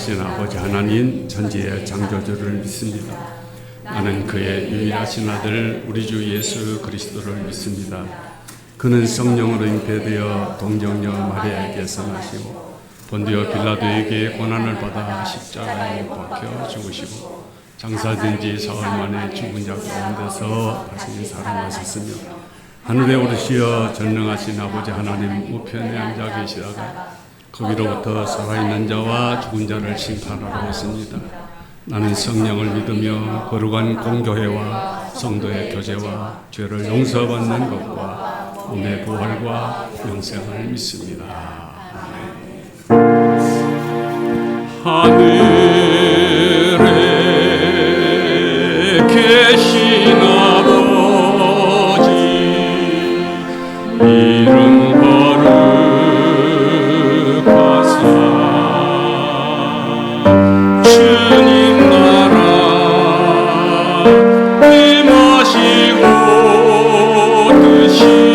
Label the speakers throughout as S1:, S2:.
S1: 전능하신 아버지 하나님 전지의 창조주를 믿습니다. 나는 그의 유일하신 아들 우리 주 예수 그리스도를 믿습니다. 그는 성령으로 잉태되어 동정녀 마리아에게서 나시고 본디오 빌라도에게 고난을 받아 십자가에 못 박혀 죽으시고 장사된 지 사흘 만에 죽은 자 가운데서 다시 살아나셨으며 하늘에 오르시어 전능하신 아버지 하나님 우편에 앉아 계시다가 거기로부터 살아있는 자와 죽은 자를 심판하러 오십니다. 나는 성령을 믿으며 거룩한 공교회와 성도의 교제와 죄를 용서받는 것과 몸의 부활과 영생을 믿습니다. 하늘에 계신 아버지 이름 거룩하사 주님 나라 임하시고 뜻이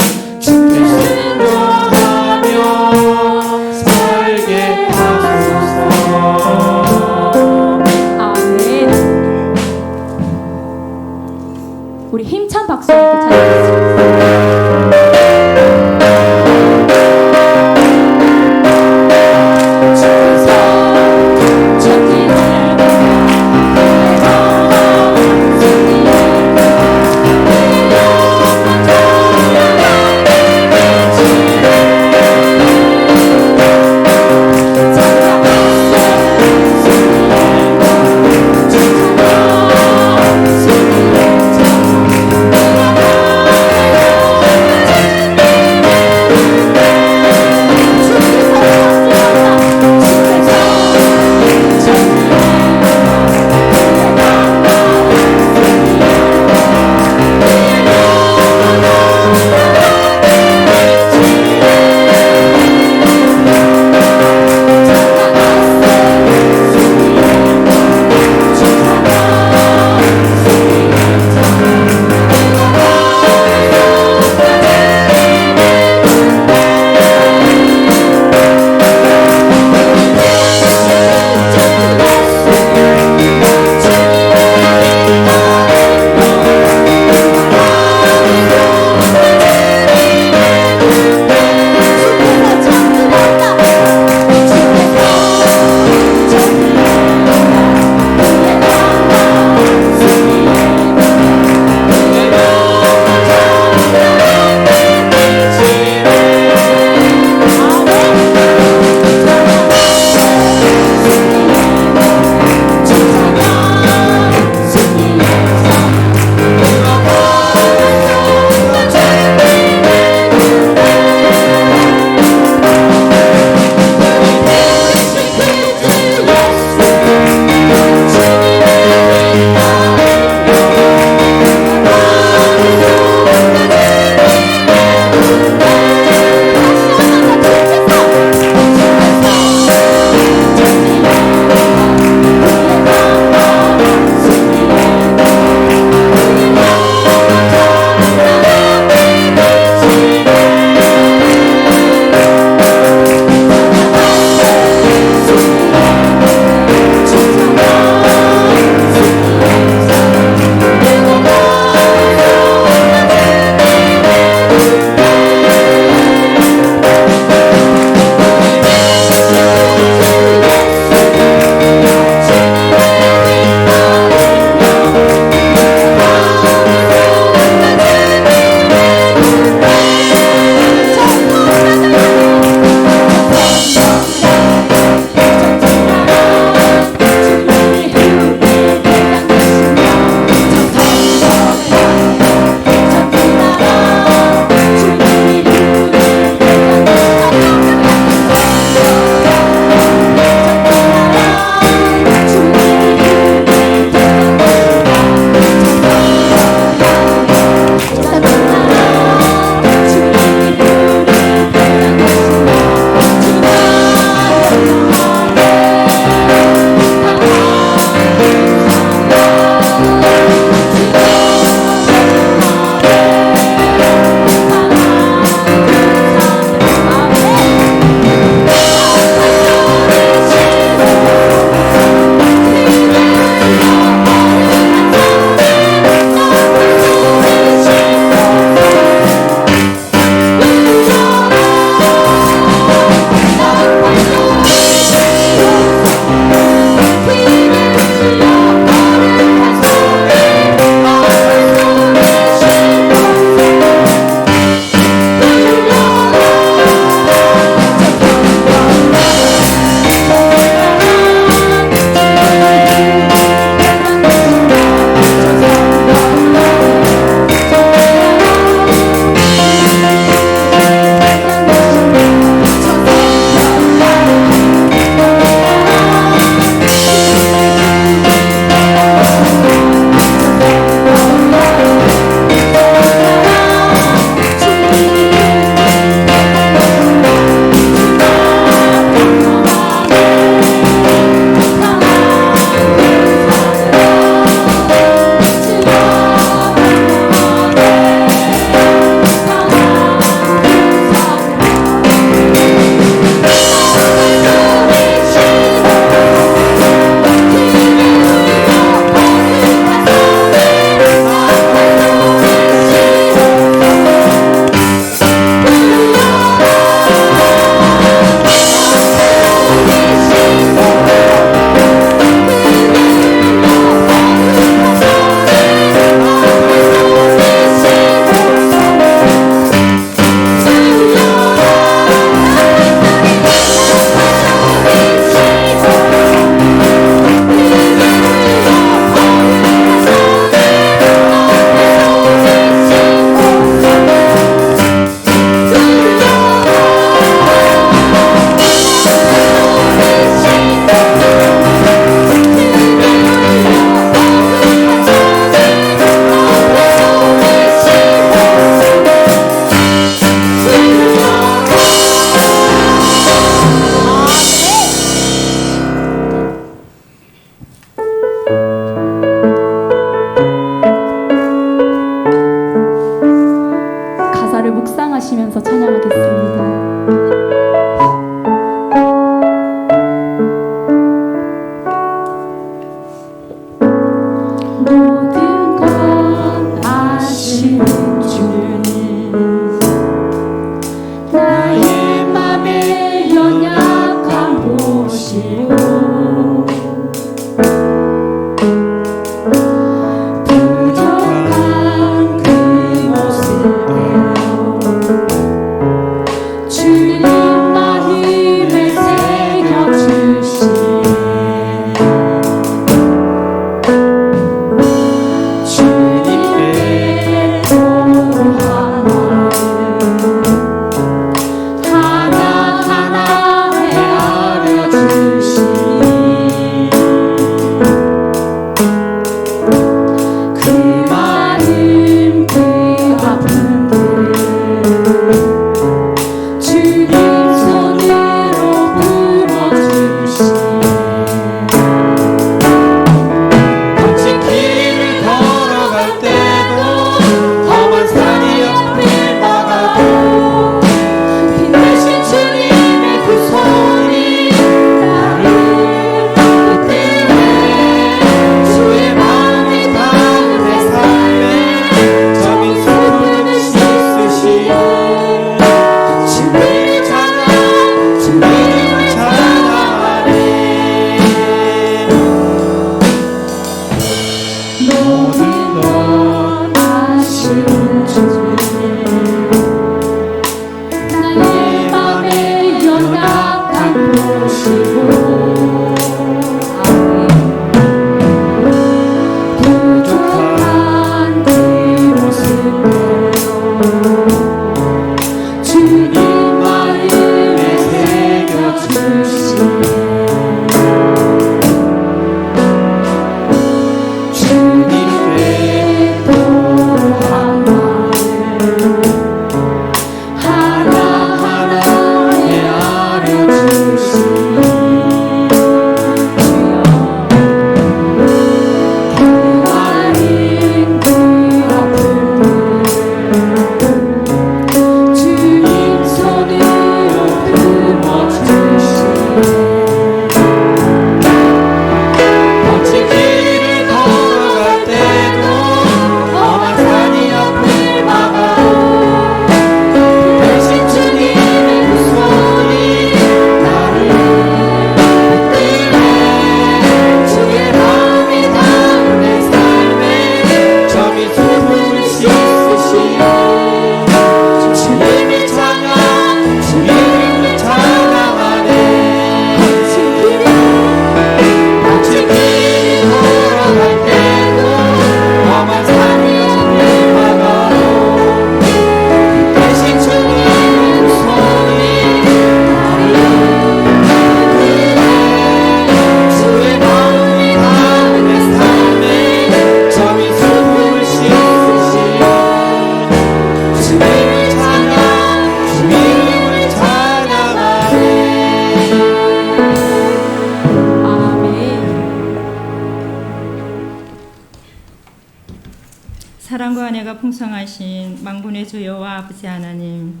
S2: 사랑과 은혜가 풍성하신 만군의 주 여호와 아버지 하나님,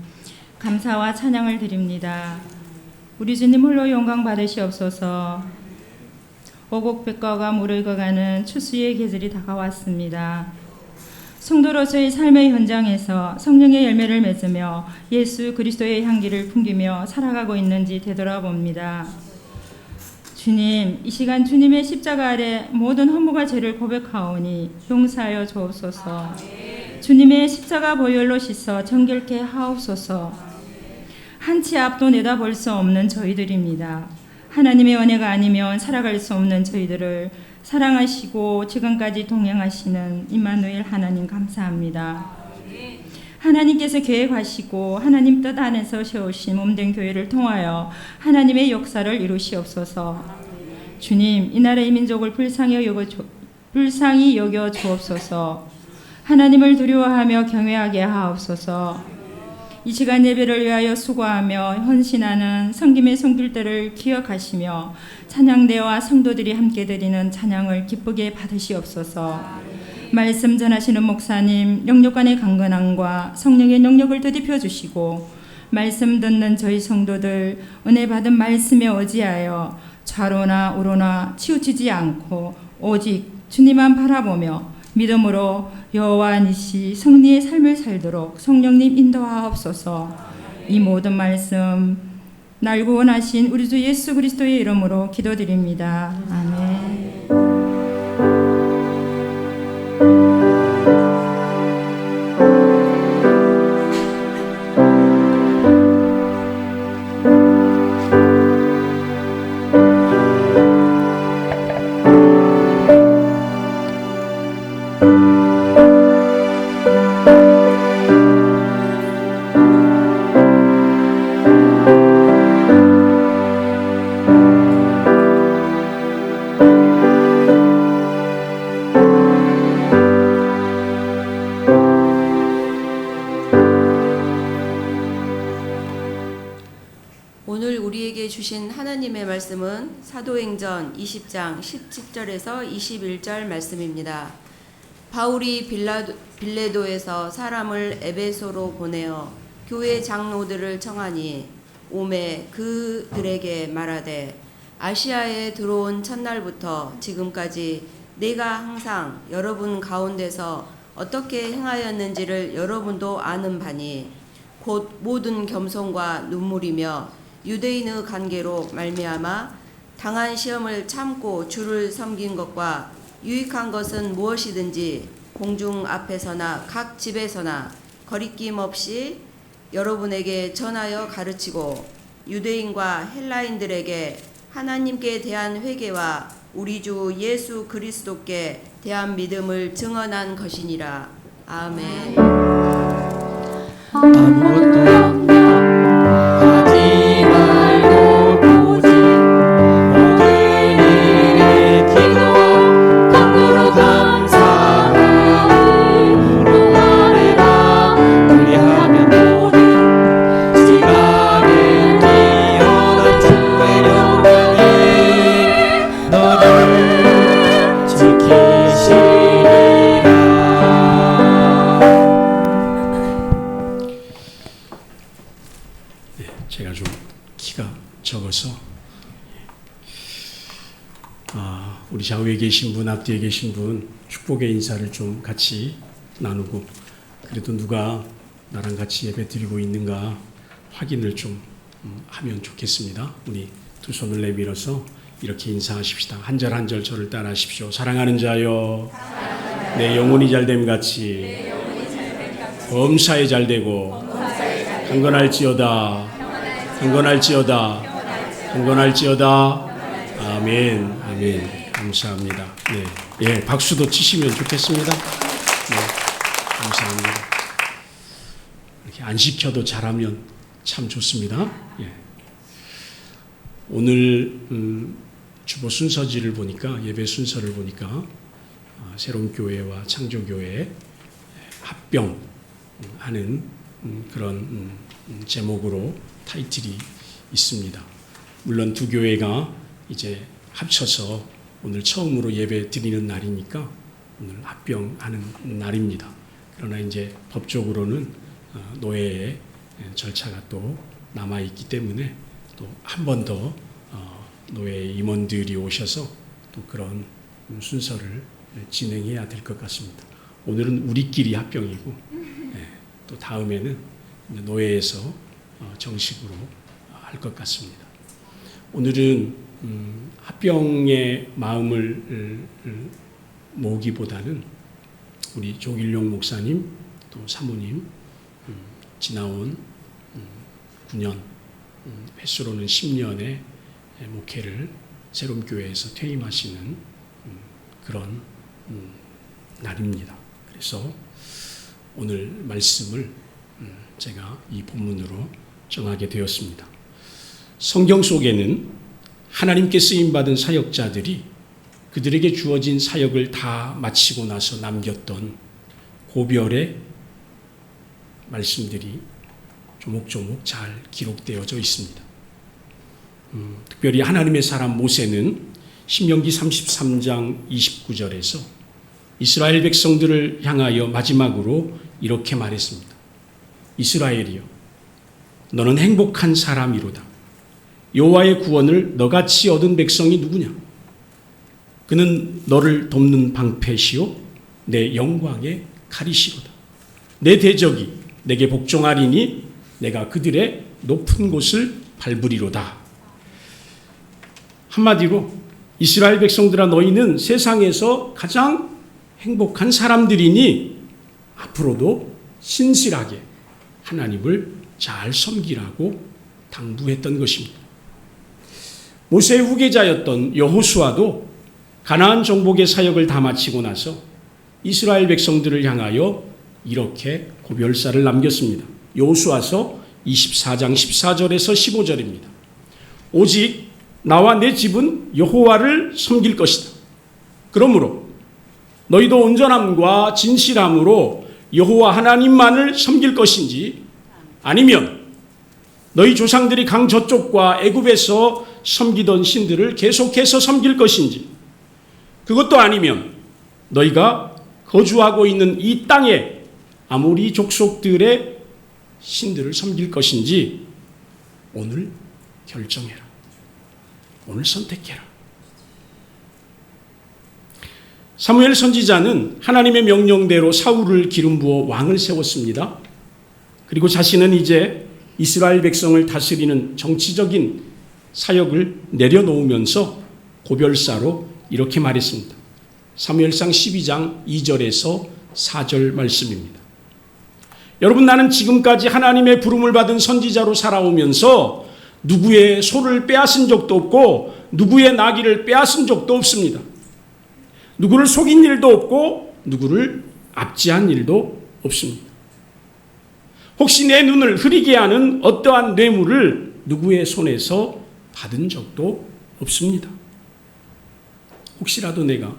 S2: 감사와 찬양을 드립니다. 우리 주님 홀로 영광 받으시옵소서. 오곡백과가 무르익어가는 추수의 계절이 다가왔습니다. 성도로서의 삶의 현장에서 성령의 열매를 맺으며 예수 그리스도의 향기를 풍기며 살아가고 있는지 되돌아봅니다. 주님, 이 시간 주님의 십자가 아래 모든 허물과 죄를 고백하오니 용서하여 주옵소서. 주님의 십자가 보혈로 씻어 정결케 하옵소서. 한 치 앞도 내다볼 수 없는 저희들입니다. 하나님의 은혜가 아니면 살아갈 수 없는 저희들을 사랑하시고 지금까지 동행하시는 임마누엘 하나님 감사합니다. 하나님께서 계획하시고 하나님 뜻 안에서 세우신 몸된 교회를 통하여 하나님의 역사를 이루시옵소서. 주님, 이 나라의 민족을 불쌍히 여겨 주옵소서. 하나님을 두려워하며 경외하게 하옵소서. 이 시간 예배를 위하여 수고하며 헌신하는 성김의 손길들을 기억하시며 찬양대와 성도들이 함께 드리는 찬양을 기쁘게 받으시옵소서. 말씀 전하시는 목사님 영육간의 강건함과 성령의 능력을 더딥혀 주시고 말씀 듣는 저희 성도들 은혜 받은 말씀에 의지하여 좌로나 우로나 치우치지 않고 오직 주님만 바라보며 믿음으로 여호와 니시 승리의 삶을 살도록 성령님 인도하옵소서. 이 모든 말씀 날 구원하신 우리 주 예수 그리스도의 이름으로 기도드립니다. 아멘.
S3: 오늘 우리에게 주신 하나님의 말씀은 사도행전 20장 17절에서 21절 말씀입니다. 바울이 빌레도에서 사람을 에베소로 보내어 교회 장로들을 청하니 오매 그들에게 말하되 아시아에 들어온 첫날부터 지금까지 내가 항상 여러분 가운데서 어떻게 행하였는지를 여러분도 아는 바니 곧 모든 겸손과 눈물이며 유대인의 관계로 말미암아 당한 시험을 참고 주를 섬긴 것과 유익한 것은 무엇이든지 공중 앞에서나 각 집에서나 거리낌 없이 여러분에게 전하여 가르치고 유대인과 헬라인들에게 하나님께 대한 회개와 우리 주 예수 그리스도께 대한 믿음을 증언한 것이니라. 아멘.
S4: 아무것도 하지 말고 오직 모든 일에 기도와 간구로 감사함으로 아뢰라. 그리하면 모든 지각에 뛰어난 주의 영광이 너를 지키시리라.
S5: 제가 좀 키가 적어서 우리 좌우에 계신 분, 앞뒤에 계신 분 축복의 인사를 좀 같이 나누고, 그래도 누가 나랑 같이 예배 드리고 있는가 확인을 좀 하면 좋겠습니다. 우리 두 손을 내밀어서 이렇게 인사하십시다. 한 절 한 절 저를 따라하십시오. 사랑하는 자여, 내 영혼이 잘됨 같이 범사에 잘되고 강건할지어다. 아멘. 아멘. 감사합니다. 네. 예, 박수도 치시면 좋겠습니다. 네. 감사합니다. 이렇게 안 시켜도 잘하면 참 좋습니다. 예. 오늘 주보 순서지를 보니까, 예배 순서를 보니까 새로운 교회와 창조교회 합병하는 그런 제목으로 타이틀이 있습니다. 물론 두 교회가 이제 합쳐서 오늘 처음으로 예배 드리는 날이니까 오늘 합병하는 날입니다. 그러나 이제 법적으로는 노예의 절차가 또 남아있기 때문에 또 한 번 더 노예 임원들이 오셔서 또 그런 순서를 진행해야 될 것 같습니다. 오늘은 우리끼리 합병이고, 또 다음에는 노예에서 정식으로 할 것 같습니다. 오늘은 합병의 마음을 모으기보다는 우리 조길용 목사님 또 사모님 지나온 9년, 횟수로는 10년의 목회를 새로운 교회에서 퇴임하시는 그런 날입니다. 그래서 오늘 말씀을 제가 이 본문으로 정하게 되었습니다. 성경 속에는 하나님께 쓰임받은 사역자들이 그들에게 주어진 사역을 다 마치고 나서 남겼던 고별의 말씀들이 조목조목 잘 기록되어져 있습니다. 특별히 하나님의 사람 모세는 신명기 33장 29절에서 이스라엘 백성들을 향하여 마지막으로 이렇게 말했습니다. 이스라엘이여, 너는 행복한 사람이로다. 여호와의 구원을 너같이 얻은 백성이 누구냐? 그는 너를 돕는 방패시요 내 영광의 칼이시로다. 내 대적이 내게 복종하리니 내가 그들의 높은 곳을 밟으리로다. 한마디로 이스라엘 백성들아, 너희는 세상에서 가장 행복한 사람들이니 앞으로도 신실하게 하나님을 잘 섬기라고 당부했던 것입니다. 모세의 후계자였던 여호수아도 가나안 정복의 사역을 다 마치고 나서 이스라엘 백성들을 향하여 이렇게 고별사를 남겼습니다. 여호수아서 24장 14절에서 15절입니다. 오직 나와 내 집은 여호와를 섬길 것이다. 그러므로 너희도 온전함과 진실함으로 여호와 하나님만을 섬길 것인지, 아니면 너희 조상들이 강 저쪽과 애굽에서 섬기던 신들을 계속해서 섬길 것인지, 그것도 아니면 너희가 거주하고 있는 이 땅에 아모리 족속들의 신들을 섬길 것인지 오늘 결정해라. 오늘 선택해라. 사무엘 선지자는 하나님의 명령대로 사울을 기름 부어 왕을 세웠습니다. 그리고 자신은 이제 이스라엘 백성을 다스리는 정치적인 사역을 내려놓으면서 고별사로 이렇게 말했습니다. 사무엘상 12장 2절에서 4절 말씀입니다. 여러분, 나는 지금까지 하나님의 부름을 받은 선지자로 살아오면서 누구의 소를 빼앗은 적도 없고 누구의 나귀를 빼앗은 적도 없습니다. 누구를 속인 일도 없고 누구를 압제한 일도 없습니다. 혹시 내 눈을 흐리게 하는 어떠한 뇌물을 누구의 손에서 받은 적도 없습니다. 혹시라도 내가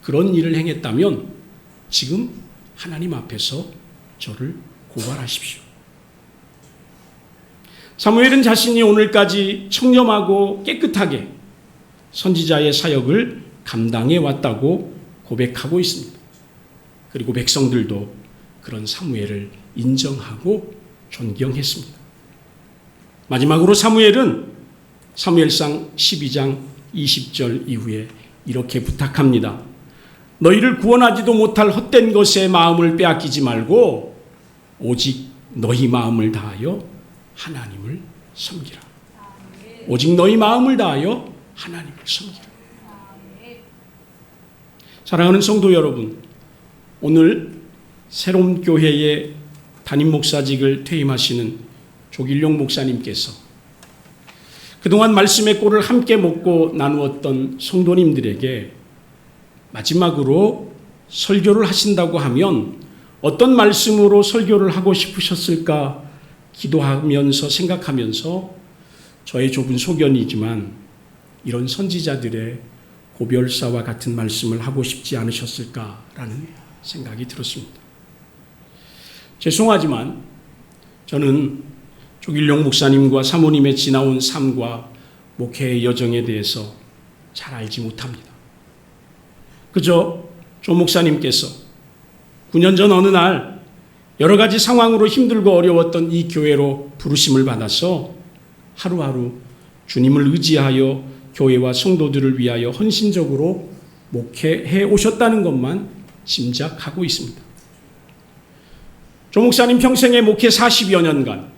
S5: 그런 일을 행했다면 지금 하나님 앞에서 저를 고발하십시오. 사무엘은 자신이 오늘까지 청렴하고 깨끗하게 선지자의 사역을 감당해 왔다고 고백하고 있습니다. 그리고 백성들도 그런 사무엘을 인정하고 존경했습니다. 마지막으로 사무엘은 사무엘상 12장 20절 이후에 이렇게 부탁합니다. 너희를 구원하지도 못할 헛된 것에 마음을 빼앗기지 말고 오직 너희 마음을 다하여 하나님을 섬기라. 오직 너희 마음을 다하여 하나님을 섬기라. 사랑하는 성도 여러분, 오늘 새로운 교회의 담임 목사직을 퇴임하시는 조길용 목사님께서 그동안 말씀의 꼴을 함께 먹고 나누었던 성도님들에게 마지막으로 설교를 하신다고 하면 어떤 말씀으로 설교를 하고 싶으셨을까 기도하면서 생각하면서 저의 좁은 소견이지만 이런 선지자들의 고별사와 같은 말씀을 하고 싶지 않으셨을까라는 생각이 들었습니다. 죄송하지만 저는 조길용 목사님과 사모님의 지나온 삶과 목회의 여정에 대해서 잘 알지 못합니다. 그저 조 목사님께서 9년 전 어느 날 여러 가지 상황으로 힘들고 어려웠던 이 교회로 부르심을 받아서 하루하루 주님을 의지하여 교회와 성도들을 위하여 헌신적으로 목회해 오셨다는 것만 짐작하고 있습니다. 조 목사님 평생의 목회 40여 년간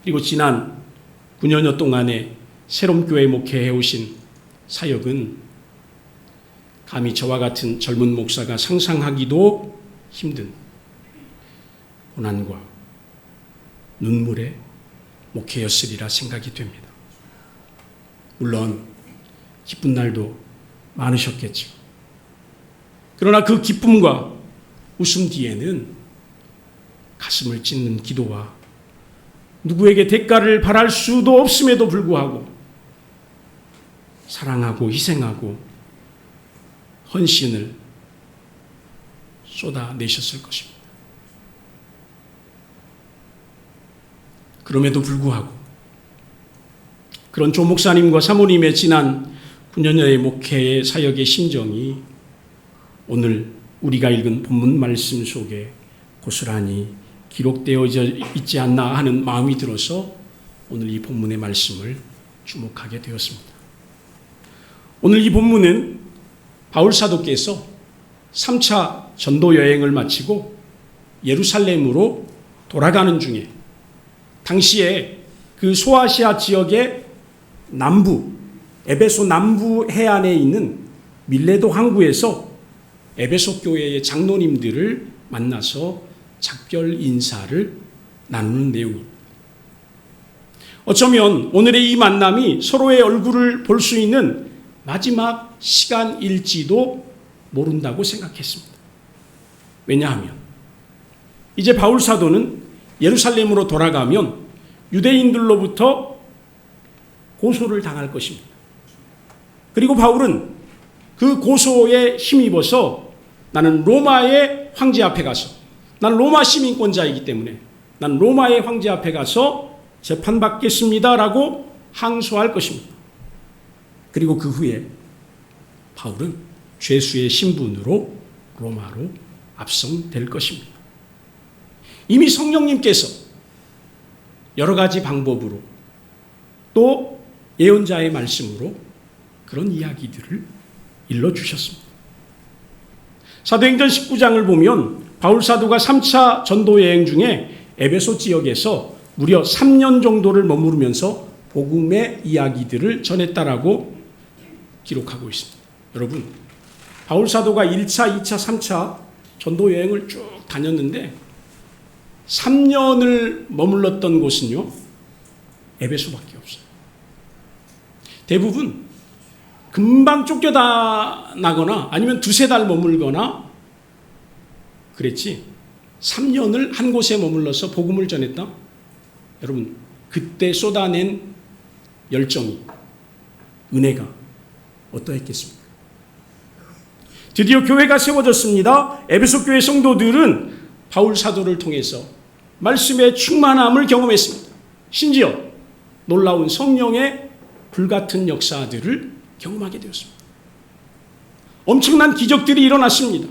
S5: 그리고 지난 9년여 동안의 새롬교회 목회해 오신 사역은 감히 저와 같은 젊은 목사가 상상하기도 힘든 고난과 눈물의 목회였으리라 생각이 됩니다. 물론 기쁜 날도 많으셨겠죠. 그러나 그 기쁨과 웃음 뒤에는 가슴을 찢는 기도와 누구에게 대가를 바랄 수도 없음에도 불구하고 사랑하고 희생하고 헌신을 쏟아내셨을 것입니다. 그럼에도 불구하고 그런 조 목사님과 사모님의 지난 9년여의 목회의 사역의 심정이 오늘 우리가 읽은 본문 말씀 속에 고스란히 기록되어져 있지 않나 하는 마음이 들어서 오늘 이 본문의 말씀을 주목하게 되었습니다. 오늘 이 본문은 바울 사도께서 3차 전도 여행을 마치고 예루살렘으로 돌아가는 중에 당시에 그 소아시아 지역의 남부, 에베소 남부 해안에 있는 밀레도 항구에서 에베소 교회의 장로님들을 만나서 작별 인사를 나누는 내용입니다. 어쩌면 오늘의 이 만남이 서로의 얼굴을 볼 수 있는 마지막 시간일지도 모른다고 생각했습니다. 왜냐하면 이제 바울 사도는 예루살렘으로 돌아가면 유대인들로부터 고소를 당할 것입니다. 그리고 바울은 그 고소에 힘입어서 나는 로마의 황제 앞에 가서 나는 로마 시민권자이기 때문에 나는 로마의 황제 앞에 가서 재판받겠습니다라고 항소할 것입니다. 그리고 그 후에 바울은 죄수의 신분으로 로마로 압송될 것입니다. 이미 성령님께서 여러 가지 방법으로 또 예언자의 말씀으로 그런 이야기들을 일러주셨습니다. 사도행전 19장을 보면 바울 사도가 3차 전도 여행 중에 에베소 지역에서 무려 3년 정도를 머무르면서 복음의 이야기들을 전했다라고 기록하고 있습니다. 여러분, 바울 사도가 1차, 2차, 3차 전도 여행을 쭉 다녔는데 3년을 머물렀던 곳은요, 에베소밖에 없어요. 대부분 금방 쫓겨나거나 아니면 두세 달 머물거나 그랬지 3년을 한 곳에 머물러서 복음을 전했다? 여러분 그때 쏟아낸 열정이 은혜가 어떠했겠습니까? 드디어 교회가 세워졌습니다. 에베소 교회 성도들은 바울 사도를 통해서 말씀의 충만함을 경험했습니다. 심지어 놀라운 성령의 불같은 역사들을 경험하게 되었습니다. 엄청난 기적들이 일어났습니다.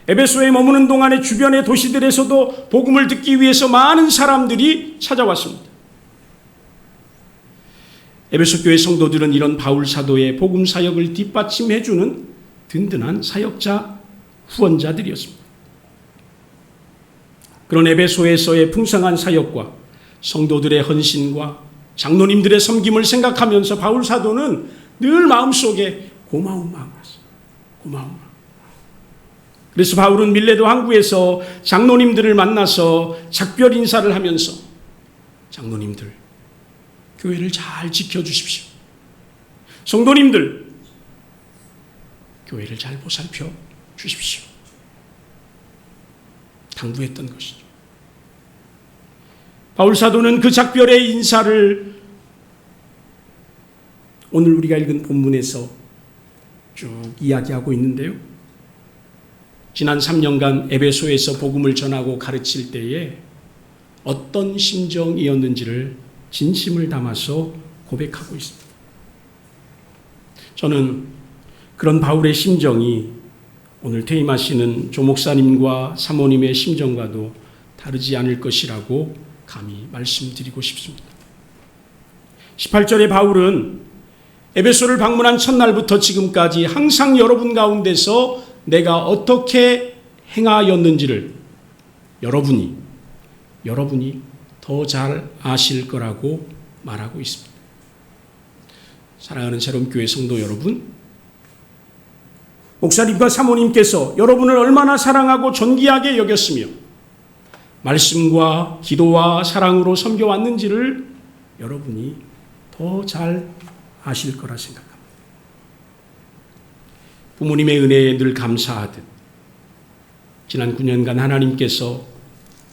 S5: 에베소에 머무는 동안에 주변의 도시들에서도 복음을 듣기 위해서 많은 사람들이 찾아왔습니다. 에베소 교회 성도들은 이런 바울 사도의 복음 사역을 뒷받침해주는 든든한 사역자 후원자들이었습니다. 그런 에베소에서의 풍성한 사역과 성도들의 헌신과 장로님들의 섬김을 생각하면서 바울 사도는 늘 마음속에 고마운 마음이었어요. 고마운 마음. 그래서 바울은 밀레도 항구에서 장로님들을 만나서 작별 인사를 하면서 장로님들, 교회를 잘 지켜주십시오. 성도님들, 교회를 잘 보살펴 주십시오. 당부했던 것이죠. 바울 사도는 그 작별의 인사를 오늘 우리가 읽은 본문에서 쭉 이야기하고 있는데요. 지난 3년간 에베소에서 복음을 전하고 가르칠 때에 어떤 심정이었는지를 진심을 담아서 고백하고 있습니다. 저는 그런 바울의 심정이 오늘 퇴임하시는 조 목사님과 사모님의 심정과도 다르지 않을 것이라고 감히 말씀드리고 싶습니다. 18절에 바울은 에베소를 방문한 첫날부터 지금까지 항상 여러분 가운데서 내가 어떻게 행하였는지를 여러분이 더 잘 아실 거라고 말하고 있습니다. 사랑하는 새롬교회 성도 여러분, 목사님과 사모님께서 여러분을 얼마나 사랑하고 존귀하게 여겼으며 말씀과 기도와 사랑으로 섬겨왔는지를 여러분이 더 잘 아실 거라 생각합니다. 부모님의 은혜에 늘 감사하듯 지난 9년간 하나님께서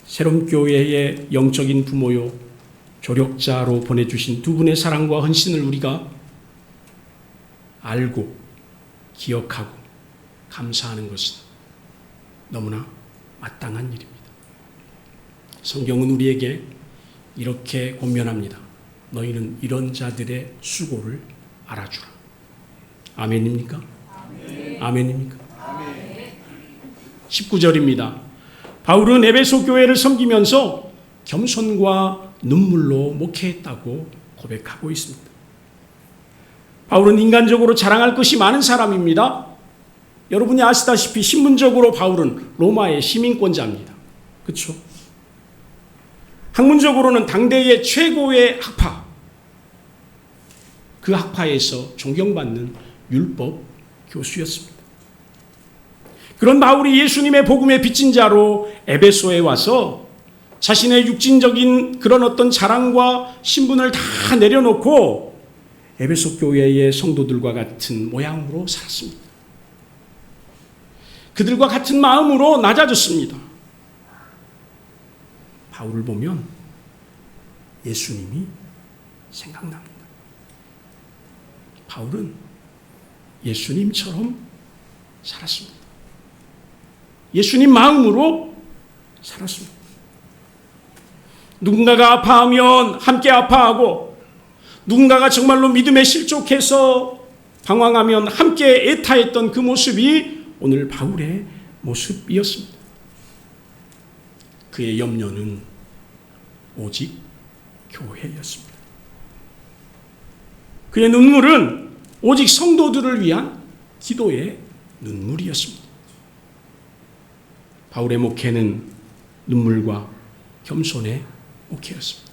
S5: 새롬교회의 영적인 부모요 조력자로 보내주신 두 분의 사랑과 헌신을 우리가 알고 기억하고 감사하는 것은 너무나 마땅한 일입니다. 성경은 우리에게 이렇게 권면합니다. 너희는 이런 자들의 수고를 알아주라. 아멘입니까? 아멘입니까? 19절입니다. 바울은 에베소 교회를 섬기면서 겸손과 눈물로 목회했다고 고백하고 있습니다. 바울은 인간적으로 자랑할 것이 많은 사람입니다. 여러분이 아시다시피 신분적으로 바울은 로마의 시민권자입니다. 그렇죠? 학문적으로는 당대의 최고의 학파, 그 학파에서 존경받는 율법 교수였습니다. 그런 바울이 예수님의 복음에 빚진 자로 에베소에 와서 자신의 육신적인 그런 어떤 자랑과 신분을 다 내려놓고 에베소 교회의 성도들과 같은 모양으로 살았습니다. 그들과 같은 마음으로 낮아졌습니다. 바울을 보면 예수님이 생각납니다. 바울은 예수님처럼 살았습니다. 예수님 마음으로 살았습니다. 누군가가 아파하면 함께 아파하고 누군가가 정말로 믿음에 실족해서 방황하면 함께 애타했던 그 모습이 오늘 바울의 모습이었습니다. 그의 염려는 오직 교회였습니다. 그의 눈물은 오직 성도들을 위한 기도의 눈물이었습니다. 바울의 목회는 눈물과 겸손의 목회였습니다.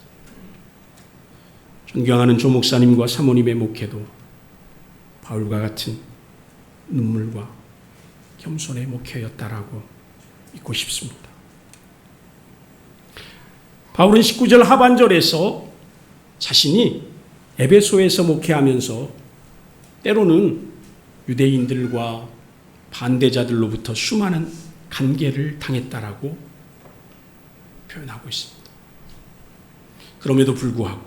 S5: 존경하는 조 목사님과 사모님의 목회도 바울과 같은 눈물과 겸손의 목회였다라고 믿고 싶습니다. 바울은 19절 하반절에서 자신이 에베소에서 목회하면서 때로는 유대인들과 반대자들로부터 수많은 간계를 당했다라고 표현하고 있습니다. 그럼에도 불구하고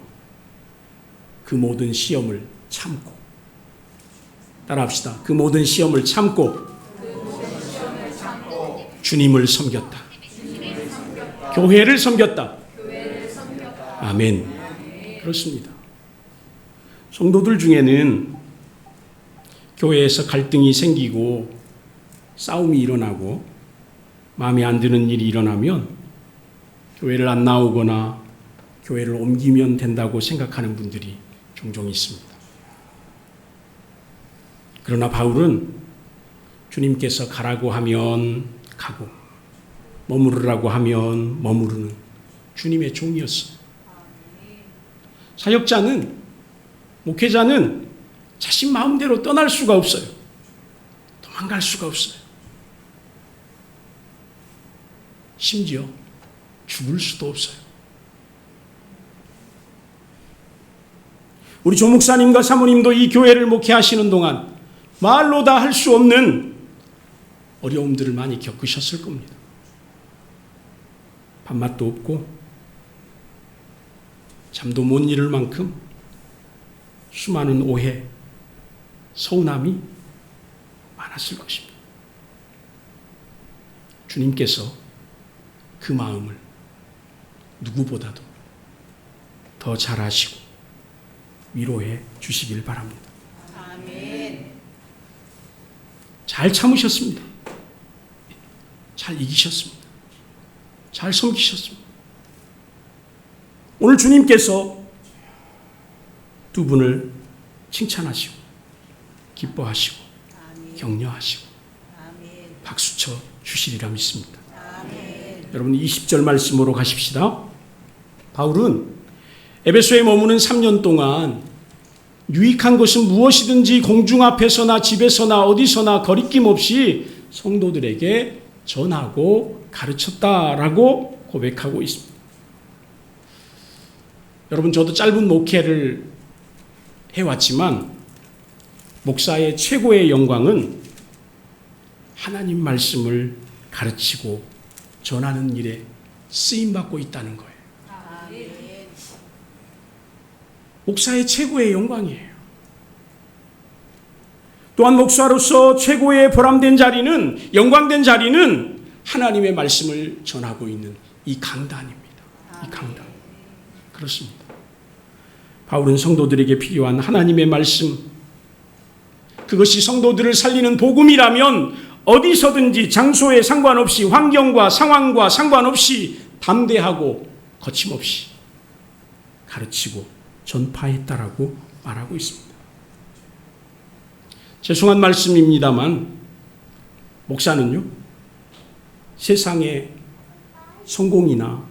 S5: 그 모든 시험을 참고, 따라합시다. 그 모든 시험을 참고 주님을 섬겼다. 교회를 섬겼다. 아멘. 그렇습니다. 성도들 중에는 교회에서 갈등이 생기고 싸움이 일어나고 마음에 안 드는 일이 일어나면 교회를 안 나오거나 교회를 옮기면 된다고 생각하는 분들이 종종 있습니다. 그러나 바울은 주님께서 가라고 하면 가고 머무르라고 하면 머무르는 주님의 종이었어요. 사역자는, 목회자는 자신 마음대로 떠날 수가 없어요. 도망갈 수가 없어요. 심지어 죽을 수도 없어요. 우리 조 목사님과 사모님도 이 교회를 목회하시는 동안 말로 다 할 수 없는 어려움들을 많이 겪으셨을 겁니다. 밥맛도 없고 잠도 못 이룰 만큼 수많은 오해, 서운함이 많았을 것입니다. 주님께서 그 마음을 누구보다도 더 잘 아시고 위로해 주시길 바랍니다.
S3: 아멘.
S5: 잘 참으셨습니다. 잘 이기셨습니다. 잘 섬기셨습니다. 오늘 주님께서 두 분을 칭찬하시고 기뻐하시고 격려하시고 박수쳐 주시리라 믿습니다. 여러분 20절 말씀으로 가십시다. 바울은 에베소에 머무는 3년 동안 유익한 것은 무엇이든지 공중 앞에서나 집에서나 어디서나 거리낌 없이 성도들에게 전하고 가르쳤다라고 고백하고 있습니다. 여러분, 저도 짧은 목회를 해왔지만 목사의 최고의 영광은 하나님 말씀을 가르치고 전하는 일에 쓰임받고 있다는 거예요. 목사의 최고의 영광이에요. 또한 목사로서 최고의 보람된 자리는, 영광된 자리는 하나님의 말씀을 전하고 있는 이 강단입니다. 이 강단. 그렇습니다. 바울은 성도들에게 필요한 하나님의 말씀, 그것이 성도들을 살리는 복음이라면 어디서든지 장소에 상관없이, 환경과 상황과 상관없이 담대하고 거침없이 가르치고 전파했다라고 말하고 있습니다. 죄송한 말씀입니다만 목사는요, 세상의 성공이나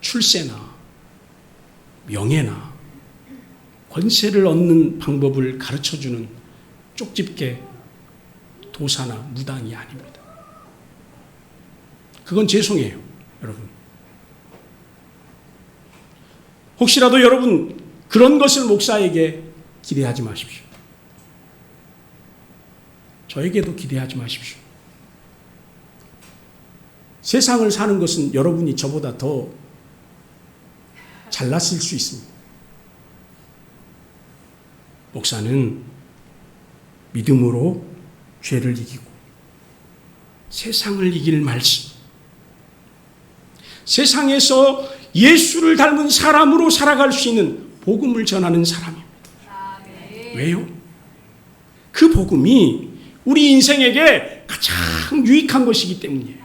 S5: 출세나 명예나 권세를 얻는 방법을 가르쳐주는 쪽집게 도사나 무당이 아닙니다. 그건 죄송해요, 여러분. 혹시라도 여러분 그런 것을 목사에게 기대하지 마십시오. 저에게도 기대하지 마십시오. 세상을 사는 것은 여러분이 저보다 더 잘났을 수 있습니다. 목사는 믿음으로 죄를 이기고 세상을 이길 말씀, 세상에서 예수를 닮은 사람으로 살아갈 수 있는 복음을 전하는 사람입니다. 왜요? 그 복음이 우리 인생에게 가장 유익한 것이기 때문이에요.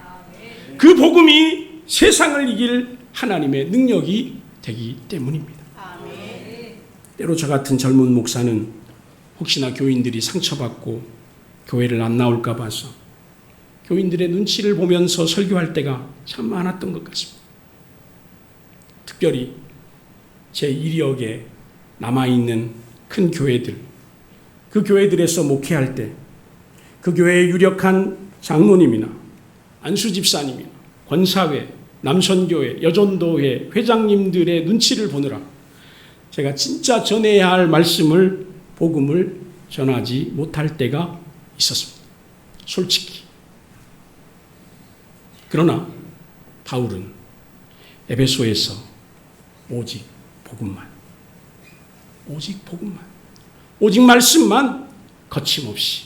S5: 그 복음이 세상을 이길 하나님의 능력이 되기 때문입니다. 때로 저 같은 젊은 목사는 혹시나 교인들이 상처받고 교회를 안 나올까 봐서 교인들의 눈치를 보면서 설교할 때가 참 많았던 것 같습니다. 특별히 제 이력에 남아있는 큰 교회들, 그 교회들에서 목회할 때 그 교회의 유력한 장로님이나 안수집사님이나 권사회, 남선교회, 여전도회 회장님들의 눈치를 보느라 제가 진짜 전해야 할 말씀을, 복음을 전하지 못할 때가 있었습니다. 솔직히. 그러나 바울은 에베소에서 오직 복음만, 오직 말씀만 거침없이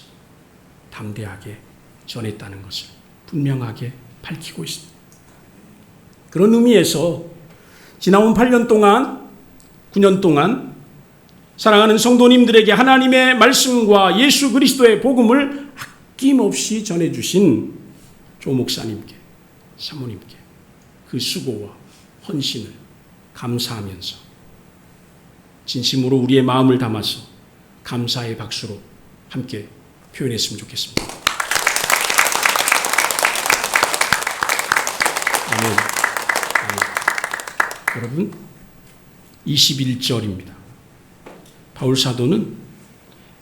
S5: 담대하게 전했다는 것을 분명하게 밝히고 있습니다. 그런 의미에서 지나온 8년 동안, 9년 동안 사랑하는 성도님들에게 하나님의 말씀과 예수 그리스도의 복음을 아낌없이 전해주신 조 목사님께, 사모님께 그 수고와 헌신을 감사하면서 진심으로 우리의 마음을 담아서 감사의 박수로 함께 표현했으면 좋겠습니다. 아멘. 여러분, 21절입니다. 바울 사도는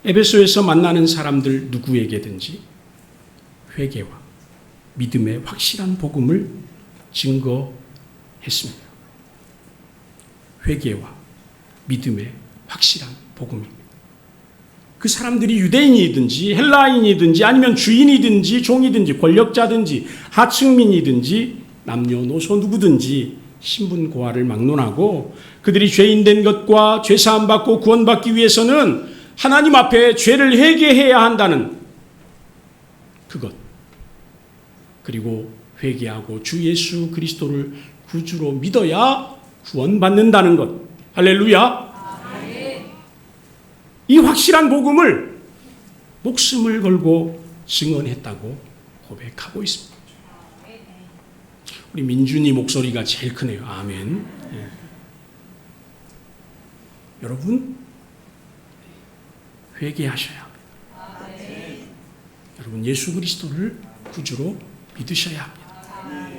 S5: 에베소에서 만나는 사람들 누구에게든지 회개와 믿음의 확실한 복음을 증거했습니다. 회개와 믿음의 확실한 복음입니다. 그 사람들이 유대인이든지 헬라인이든지 아니면 주인이든지 종이든지 권력자든지 하층민이든지 남녀노소 누구든지 신분고하를 막론하고 그들이 죄인된 것과 죄사함 받고 구원받기 위해서는 하나님 앞에 죄를 회개해야 한다는 그것, 그리고 회개하고 주 예수 그리스도를 구주로 믿어야 구원받는다는 것. 할렐루야. 이 확실한 복음을 목숨을 걸고 증언했다고 고백하고 있습니다. 우리 민준이 목소리가 제일 크네요. 아멘. 예. 여러분, 회개하셔야 합니다. 여러분, 예수 그리스도를 구주로 믿으셔야 합니다.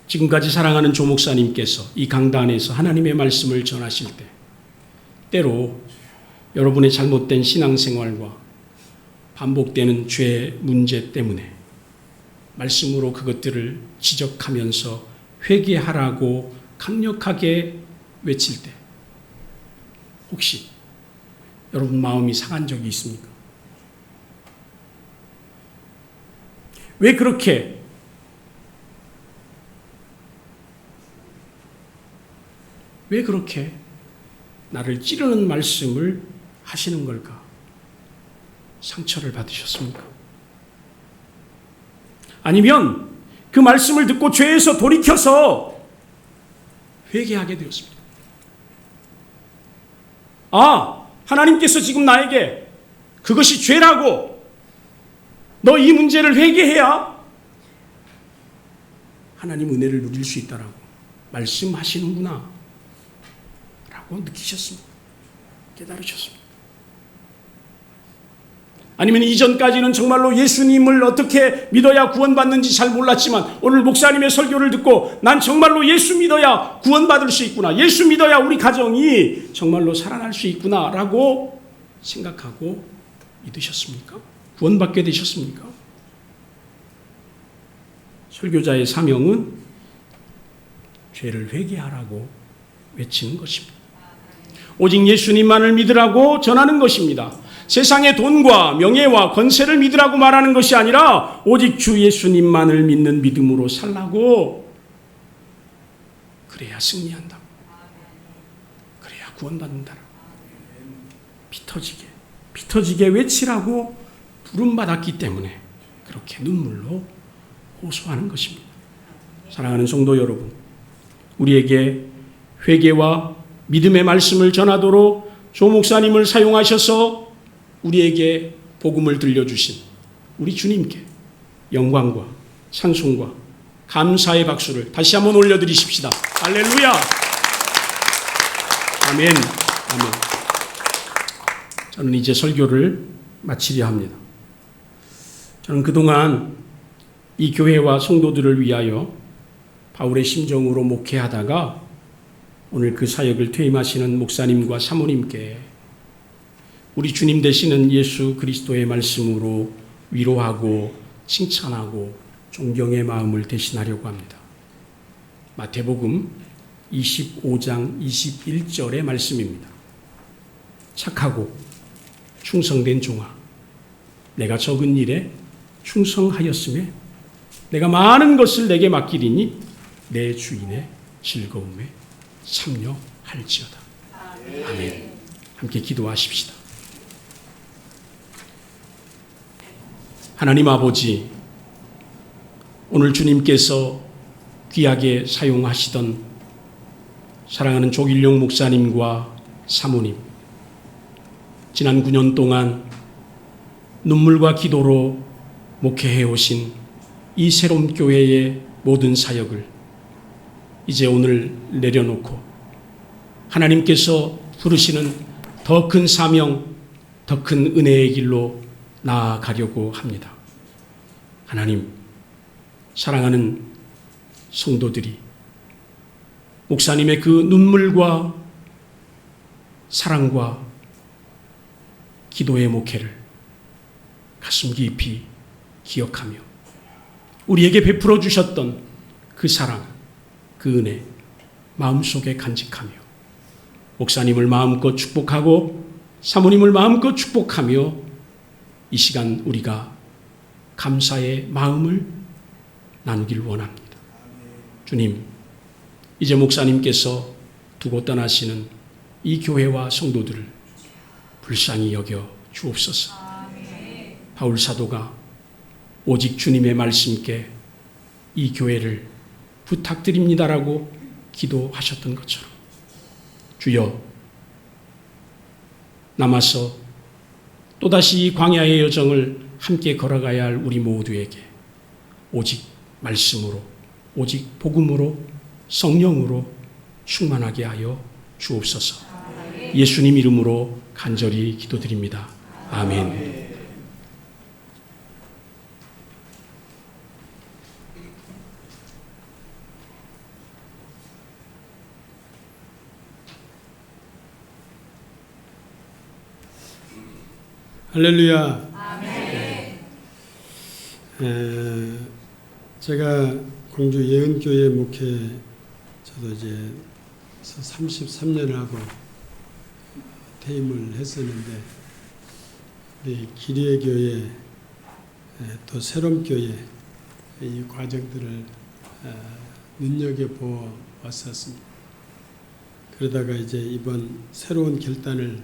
S5: 지금까지 사랑하는 조 목사님께서 이 강단에서 하나님의 말씀을 전하실 때 때로 여러분의 잘못된 신앙생활과 반복되는 죄 문제 때문에 말씀으로 그것들을 지적하면서 회개하라고 강력하게 외칠 때 혹시 여러분 마음이 상한 적이 있습니까? 왜 그렇게 나를 찌르는 말씀을 하시는 걸까? 상처를 받으셨습니까? 아니면 그 말씀을 듣고 죄에서 돌이켜서 회개하게 되었습니다. 아, 하나님께서 지금 나에게 그것이 죄라고, 너 이 문제를 회개해야 하나님 은혜를 누릴 수 있다라고 말씀하시는구나 라고 느끼셨습니다. 깨달으셨습니다. 아니면 이전까지는 정말로 예수님을 어떻게 믿어야 구원받는지 잘 몰랐지만 오늘 목사님의 설교를 듣고 난 정말로 예수 믿어야 구원받을 수 있구나, 예수 믿어야 우리 가정이 정말로 살아날 수 있구나 라고 생각하고 믿으셨습니까? 구원받게 되셨습니까? 설교자의 사명은 죄를 회개하라고 외치는 것입니다. 오직 예수님만을 믿으라고 전하는 것입니다. 세상의 돈과 명예와 권세를 믿으라고 말하는 것이 아니라 오직 주 예수님만을 믿는 믿음으로 살라고, 그래야 승리한다, 그래야 구원받는다, 피터지게 외치라고 부름받았기 때문에 그렇게 눈물로 호소하는 것입니다. 사랑하는 성도 여러분, 우리에게 회개와 믿음의 말씀을 전하도록 조 목사님을 사용하셔서 우리에게 복음을 들려주신 우리 주님께 영광과 찬송과 감사의 박수를 다시 한번 올려드리십시다. 할렐루야. 아멘. 아멘. 저는 이제 설교를 마치려 합니다. 저는 그동안 이 교회와 성도들을 위하여 바울의 심정으로 목회하다가 오늘 그 사역을 퇴임하시는 목사님과 사모님께 우리 주님 되시는 예수 그리스도의 말씀으로 위로하고 칭찬하고 존경의 마음을 대신하려고 합니다. 마태복음 25장 21절의 말씀입니다. 착하고 충성된 종아, 내가 적은 일에 충성하였음에 내가 많은 것을 내게 맡기리니 내 주인의 즐거움에 참여할지어다. 아멘. 함께 기도하십시다. 하나님 아버지, 오늘 주님께서 귀하게 사용하시던 사랑하는 조길용 목사님과 사모님, 지난 9년 동안 눈물과 기도로 목회해 오신 이 새로운 교회의 모든 사역을 이제 오늘 내려놓고 하나님께서 부르시는 더 큰 사명, 더 큰 은혜의 길로 나아가려고 합니다. 하나님, 사랑하는 성도들이 목사님의 그 눈물과 사랑과 기도의 목회를 가슴 깊이 기억하며 우리에게 베풀어 주셨던 그 사랑, 그 은혜 마음속에 간직하며 목사님을 마음껏 축복하고 사모님을 마음껏 축복하며 이 시간 우리가 감사의 마음을 나누길 원합니다. 주님, 이제 목사님께서 두고 떠나시는 이 교회와 성도들을 불쌍히 여겨 주옵소서. 바울 사도가 오직 주님의 말씀께 이 교회를 부탁드립니다라고 기도하셨던 것처럼 주여, 남아서 또다시 이 광야의 여정을 함께 걸어가야 할 우리 모두에게 오직 말씀으로, 오직 복음으로, 성령으로 충만하게 하여 주옵소서. 예수님 이름으로 간절히 기도드립니다. 아멘.
S6: 할렐루야. 제가 광주 예은교회 목회 저도 이제 33년을 하고 퇴임을 했었는데 우리 기리의 교회 또 새롬 교회 이 과정들을 눈여겨보 왔었습니다. 그러다가 이제 이번 새로운 결단을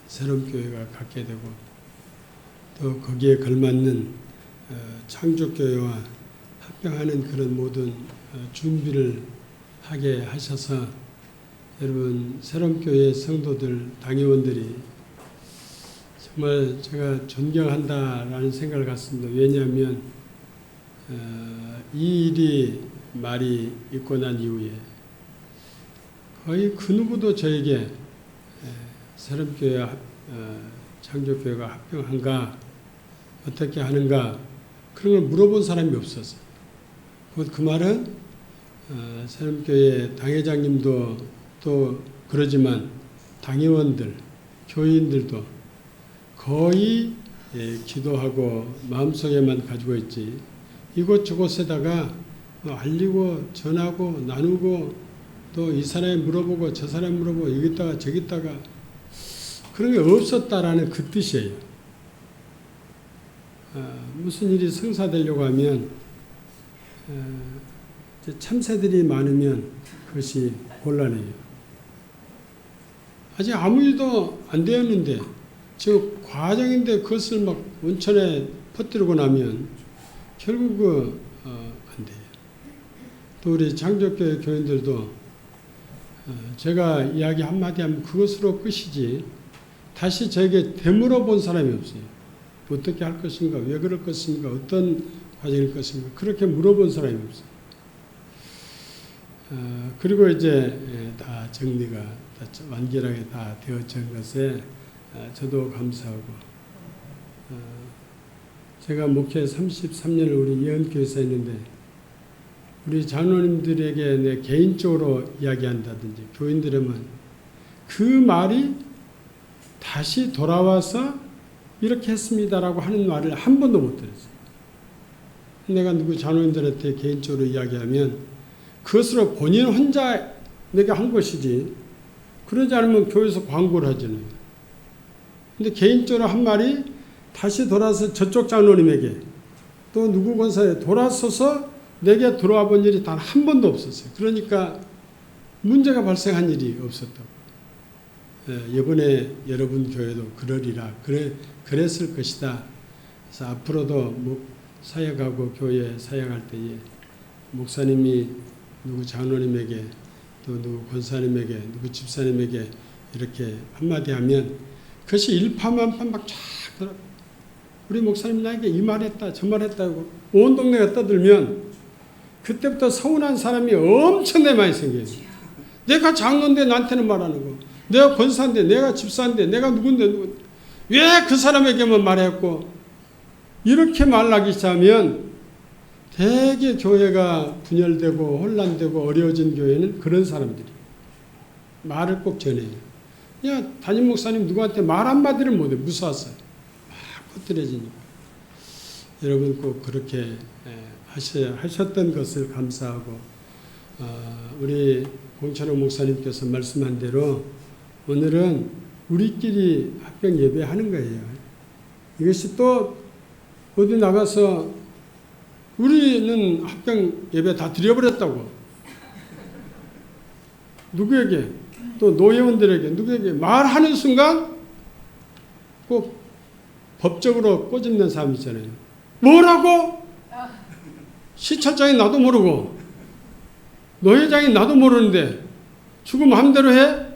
S6: 새롬 교회가 갖게 되고 또 거기에 걸맞는 창조교회와 합병하는 그런 모든 준비를 하게 하셔서 여러분 새롬 교회 성도들 당회원들이 정말 제가 존경한다라는 생각을 갖습니다. 왜냐하면 이 일이 말이 있고 난 이후에 거의 그 누구도 저에게 새롬교회 창조교회가 합병한가 어떻게 하는가 그런 걸 물어본 사람이 없었어요. 그 말은 새롬교회 당회장님도 또 그러지만 당회원들, 교인들도 거의 기도하고 마음속에만 가지고 있지 이곳저곳에다가 알리고 전하고 나누고 또 이 사람이 물어보고 저 사람이 물어보고 여기다가 저기다가 그런 게 없었다라는 그 뜻이에요. 무슨 일이 성사되려고 하면 참새들이 많으면 그것이 곤란해요. 아직 아무 일도 안 되었는데 지금 과정인데 그것을 막 원천에 퍼뜨리고 나면 결국 안 돼요. 또 우리 창조교회 교인들도 제가 이야기 한마디 하면 그것으로 끝이지 다시 저에게 되물어본 사람이 없어요. 어떻게 할 것인가, 왜 그럴 것인가, 어떤 과정일 것인가 그렇게 물어본 사람이 없어요. 그리고 이제 다 정리가 다 완결하게 다 되어진 것에 저도 감사하고 제가 목회 33년을 우리 예언교회에서 했는데 우리 장로님들에게 내 개인적으로 이야기한다든지 교인들에만 그 말이 다시 돌아와서 이렇게 했습니다라고 하는 말을 한 번도 못 들었어요. 내가 누구 장로님들한테 개인적으로 이야기하면 그것으로 본인 혼자 내게 한 것이지 그러지 않으면 교회에서 광고를 하잖아요. 근데 개인적으로 한 말이 다시 돌아서 저쪽 장로님에게 또 누구 권사에 돌아서서 내게 들어와 본 일이 단 한 번도 없었어요. 그러니까 문제가 발생한 일이 없었다고. 이번에 여러분 교회도 그러리라. 그랬을 것이다. 그래서 앞으로도 사역하고 교회 사역할 때에 목사님이 누구 장로님에게 또 누구 권사님에게 누구 집사님에게 이렇게 한마디 하면 그것이 일파만파 막쫙 들어. 우리 목사님 나에게 이 말했다 저 말했다고 온 동네가 떠들면 그때부터 서운한 사람이 엄청나게 많이 생겨요. 내가 장로인데 나한테는 말하는 거, 내가 권사인데 내가 집사인데 내가 누군데 왜 그 사람에게만 말했고 이렇게 말하기 시작하면 대개 교회가 분열되고 혼란되고 어려워진 교회는 그런 사람들이 말을 꼭 전해요. 야 담임 목사님 누구한테 말 한마디를 못해 무서워서 막 퍼뜨려지니까 여러분 꼭 그렇게 하셨던 것을 감사하고 우리 공철호 목사님께서 말씀한 대로 오늘은 우리끼리 합병 예배하는 거예요. 이것이 또 어디 나가서 우리는 합병 예배 다 드려버렸다고 누구에게 또 노예원들에게 누구에게 말하는 순간 꼭 법적으로 꼬집는 사람 있잖아요. 뭐라고? 시찰장이 나도 모르고 노회장이 나도 모르는데 죽음 마음대로 해?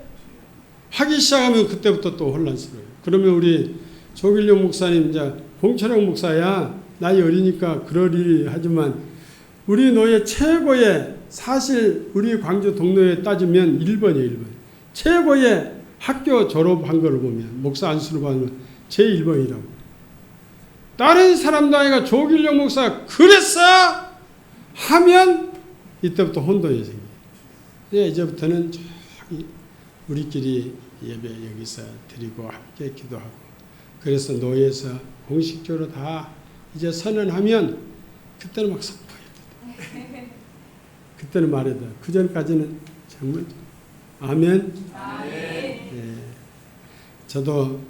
S6: 하기 시작하면 그때부터 또 혼란스러워요. 그러면 우리 조길용 목사님 이제 봉철영 목사야 나이 어리니까 그러리 하지만 우리 노예 최고의 사실 우리 광주 동노회 따지면 1번이에요. 1번. 최고의 학교 졸업한 걸 보면 목사 안수를 받으면 제1번이라고. 다른 사람도 아니가 조길용 목사가 그랬어 하면 이때부터 혼돈이 생겨요. 이제부터는 저기 우리끼리 예배 여기서 드리고 함께 기도하고 그래서 노예에서 공식적으로 다 이제 선언하면 그때는 막 선포해야 돼. 그때는 말해야 돼. 그 전까지는 정말 아멘. 예. 저도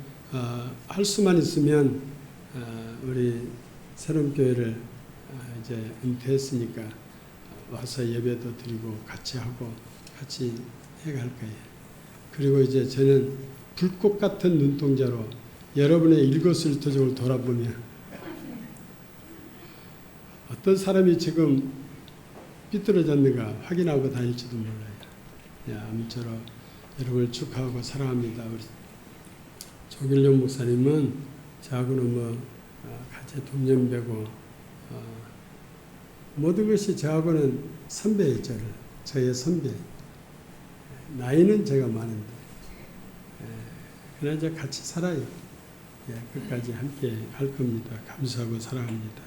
S6: 할 수만 있으면 우리 새로운 교회를 이제 은퇴했으니까 와서 예배도 드리고 같이 하고 같이 해갈 거예요. 그리고 이제 저는 불꽃 같은 눈동자로 여러분의 일거수일투족을 돌아보며 어떤 사람이 지금 삐뚤어졌는가 확인하고 다닐지도 몰라요. 아무쪼록 여러분을 축하하고 사랑합니다. 우리 조길용 목사님은 저하고는 같이 동년배고 모든 것이 저하고는 선배예요. 저의 선배. 나이는 제가 많은데 그러나 이제 같이 살아요. 끝까지 함께 할 겁니다. 감사하고 사랑합니다.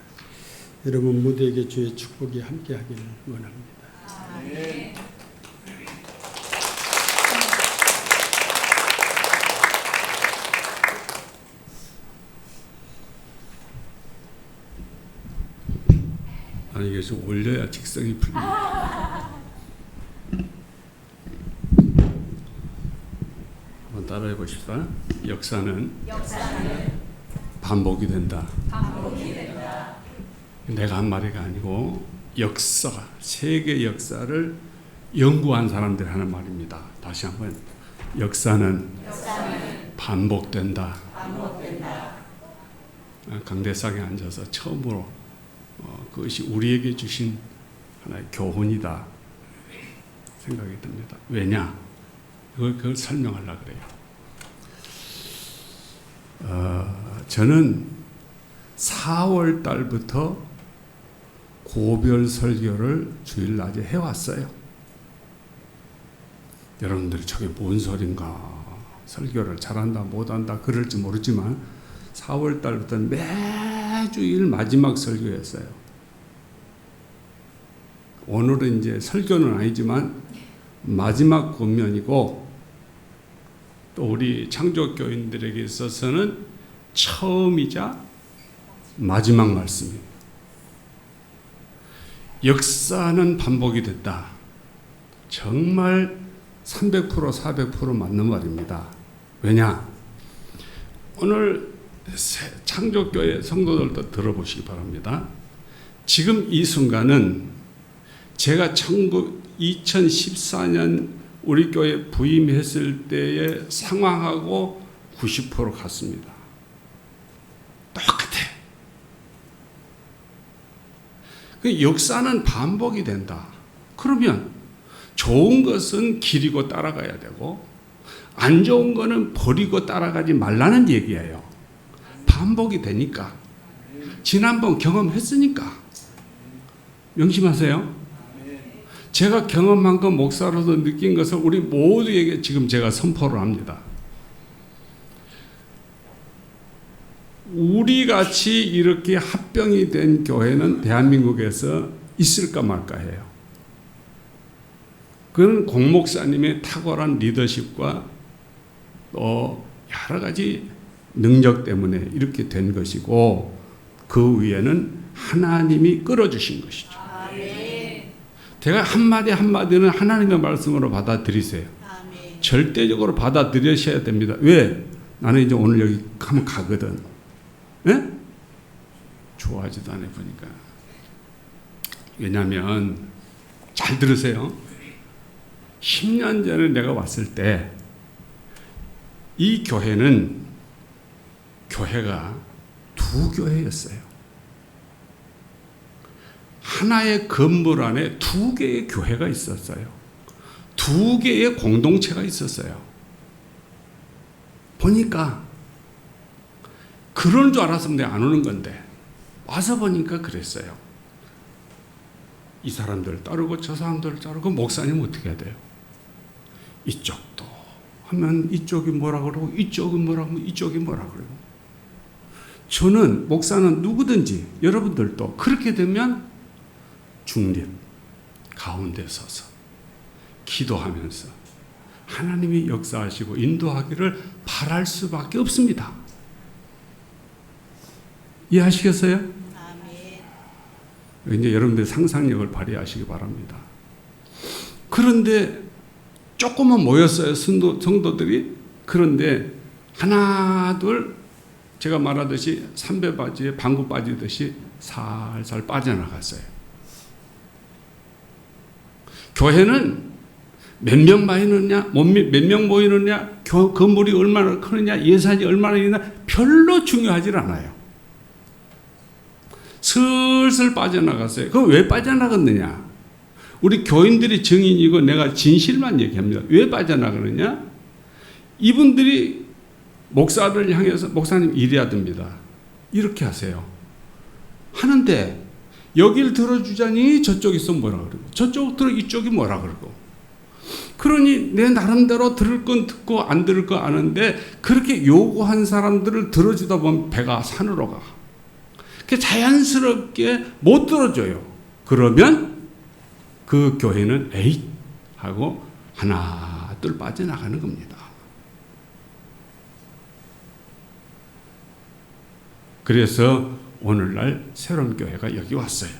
S6: 여러분 모두에게 주의 축복이 함께 하기를 원합니다.
S3: 아멘.
S1: 아니 이게 좀 올려야 직성이 풀립니다. 한번 따라해 보십시다. 역사는 반복이 된다. 내가 한 말이가 아니고 역사가 세계 역사를 연구한 사람들이 하는 말입니다. 다시 한번 역사는 반복된다. 강대상에 앉아서 처음으로 그것이 우리에게 주신 하나의 교훈이다 생각이 듭니다. 왜냐? 그걸 설명하려고 그래요. 저는 4월 달부터 고별 설교를 주일낮에 해왔어요. 여러분들이 저게 뭔 소린가, 설교를 잘한다 못한다 그럴지 모르지만 4월 달부터 매주일 마지막 설교였어요. 오늘은 이제 설교는 아니지만 마지막 권면이고 또 우리 창조교인들에게 있어서는 처음이자 마지막 말씀입니다. 역사는 반복이 됐다. 정말 300% 400% 맞는 말입니다. 왜냐? 오늘 창조교회 성도들도 들어보시기 바랍니다. 지금 이 순간은 제가 2014년 우리 교회 부임했을 때의 상황하고 90% 같습니다. 똑같아. 그 역사는 반복이 된다. 그러면 좋은 것은 기리고 따라가야 되고 안 좋은 거는 버리고 따라가지 말라는 얘기예요. 반복이 되니까. 지난번 경험했으니까. 명심하세요. 제가 경험한 것, 목사로서 느낀 것을 우리 모두에게 지금 제가 선포를 합니다. 우리같이 이렇게 합병이 된 교회는 대한민국에서 있을까 말까 해요. 그건 공목사님의 탁월한 리더십과 또 여러 가지 능력 때문에 이렇게 된 것이고 그 위에는 하나님이 끌어주신 것이죠. 제가 한마디 한마디는 하나님의 말씀으로 받아들이세요.
S3: 아멘.
S1: 절대적으로 받아들이셔야 됩니다. 왜? 나는 이제 오늘 여기 한번 가거든. 예? 좋아하지도 않아 보니까. 왜냐하면 잘 들으세요. 10년 전에 내가 왔을 때 이 교회는 교회가 두 교회였어요. 하나의 건물 안에 두 개의 교회가 있었어요. 두 개의 공동체가 있었어요. 보니까 그런 줄 알았으면 내가 안 오는 건데 와서 보니까 그랬어요. 이 사람들 따르고 저 사람들 따르고 목사님 어떻게 해야 돼요? 이쪽도 하면 이쪽이 뭐라 그러고 이쪽은 뭐라 하면 이쪽이 뭐라 그러고. 저는 목사는 누구든지 여러분들도 그렇게 되면 중립 가운데 서서 기도하면서 하나님이 역사하시고 인도하기를 바랄 수밖에 없습니다. 이해하시겠어요?
S3: 아멘.
S1: 이제 여러분들 상상력을 발휘하시기 바랍니다. 그런데 조금만 모였어요. 성도들이. 그런데 하나 둘 제가 말하듯이 삼배 바지에 방구 빠지듯이 살살 빠져나갔어요. 교회는 몇 명 모이느냐, 몇 명 모이느냐, 건물이 얼마나 크느냐, 예산이 얼마나 있느냐 별로 중요하지 않아요. 슬슬 빠져나갔어요. 그럼 왜 빠져나갔느냐? 우리 교인들이 증인이고 내가 진실만 얘기합니다. 왜 빠져나가느냐? 이분들이 목사를 향해서 목사님 이래야 됩니다. 이렇게 하세요. 하는데 여길 들어주자니 저쪽에서 뭐라 그러고 저쪽 들어 이쪽이 뭐라 그러고 그러니 내 나름대로 들을 건 듣고 안 들을 거 아는데 그렇게 요구한 사람들을 들어주다 보면 배가 산으로 가. 그 자연스럽게 못 들어줘요. 그러면 그 교회는 에잇 하고 하나 둘 빠져나가는 겁니다. 그래서 오늘날 새로운 교회가 여기 왔어요.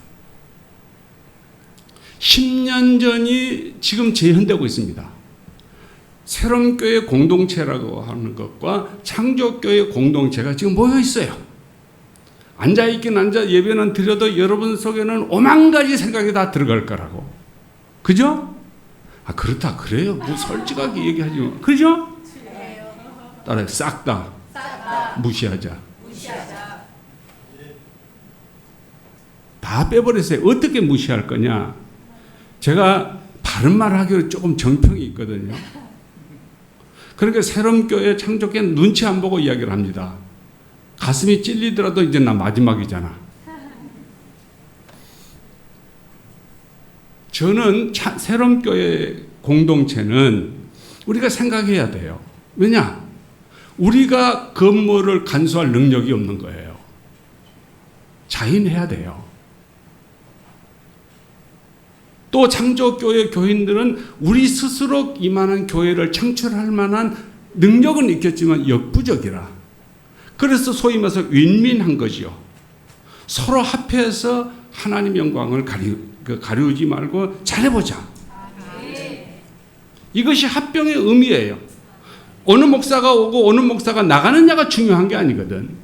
S1: 10년 전이 지금 재현되고 있습니다. 새로운 교회 공동체라고 하는 것과 창조교회 공동체가 지금 모여 있어요. 앉아있긴 앉아 예배는 드려도 여러분 속에는 오만 가지 생각이 다 들어갈 거라고. 그죠? 아, 그렇다 그래요. 뭐 솔직하게 얘기하지 마. 그죠? 따라해. 싹 다 무시하자. 다 빼버리세요. 어떻게 무시할 거냐? 제가 바른 말 하기로 조금 정평이 있거든요. 그러니까 새로운 교회 창조교회는 눈치 안 보고 이야기를 합니다. 가슴이 찔리더라도 이제 나 마지막이잖아. 저는 새로운 교회 공동체는 우리가 생각해야 돼요. 왜냐? 우리가 건물을 간수할 능력이 없는 거예요. 자인해야 돼요. 또 창조교회 교인들은 우리 스스로 이만한 교회를 창출할 만한 능력은 있겠지만 역부족이라. 그래서 소위 말해서 윈윈한 거지요. 서로 합해서 하나님 영광을 가리우지 말고 잘해보자. 이것이 합병의 의미예요. 어느 목사가 오고 어느 목사가 나가느냐가 중요한 게 아니거든.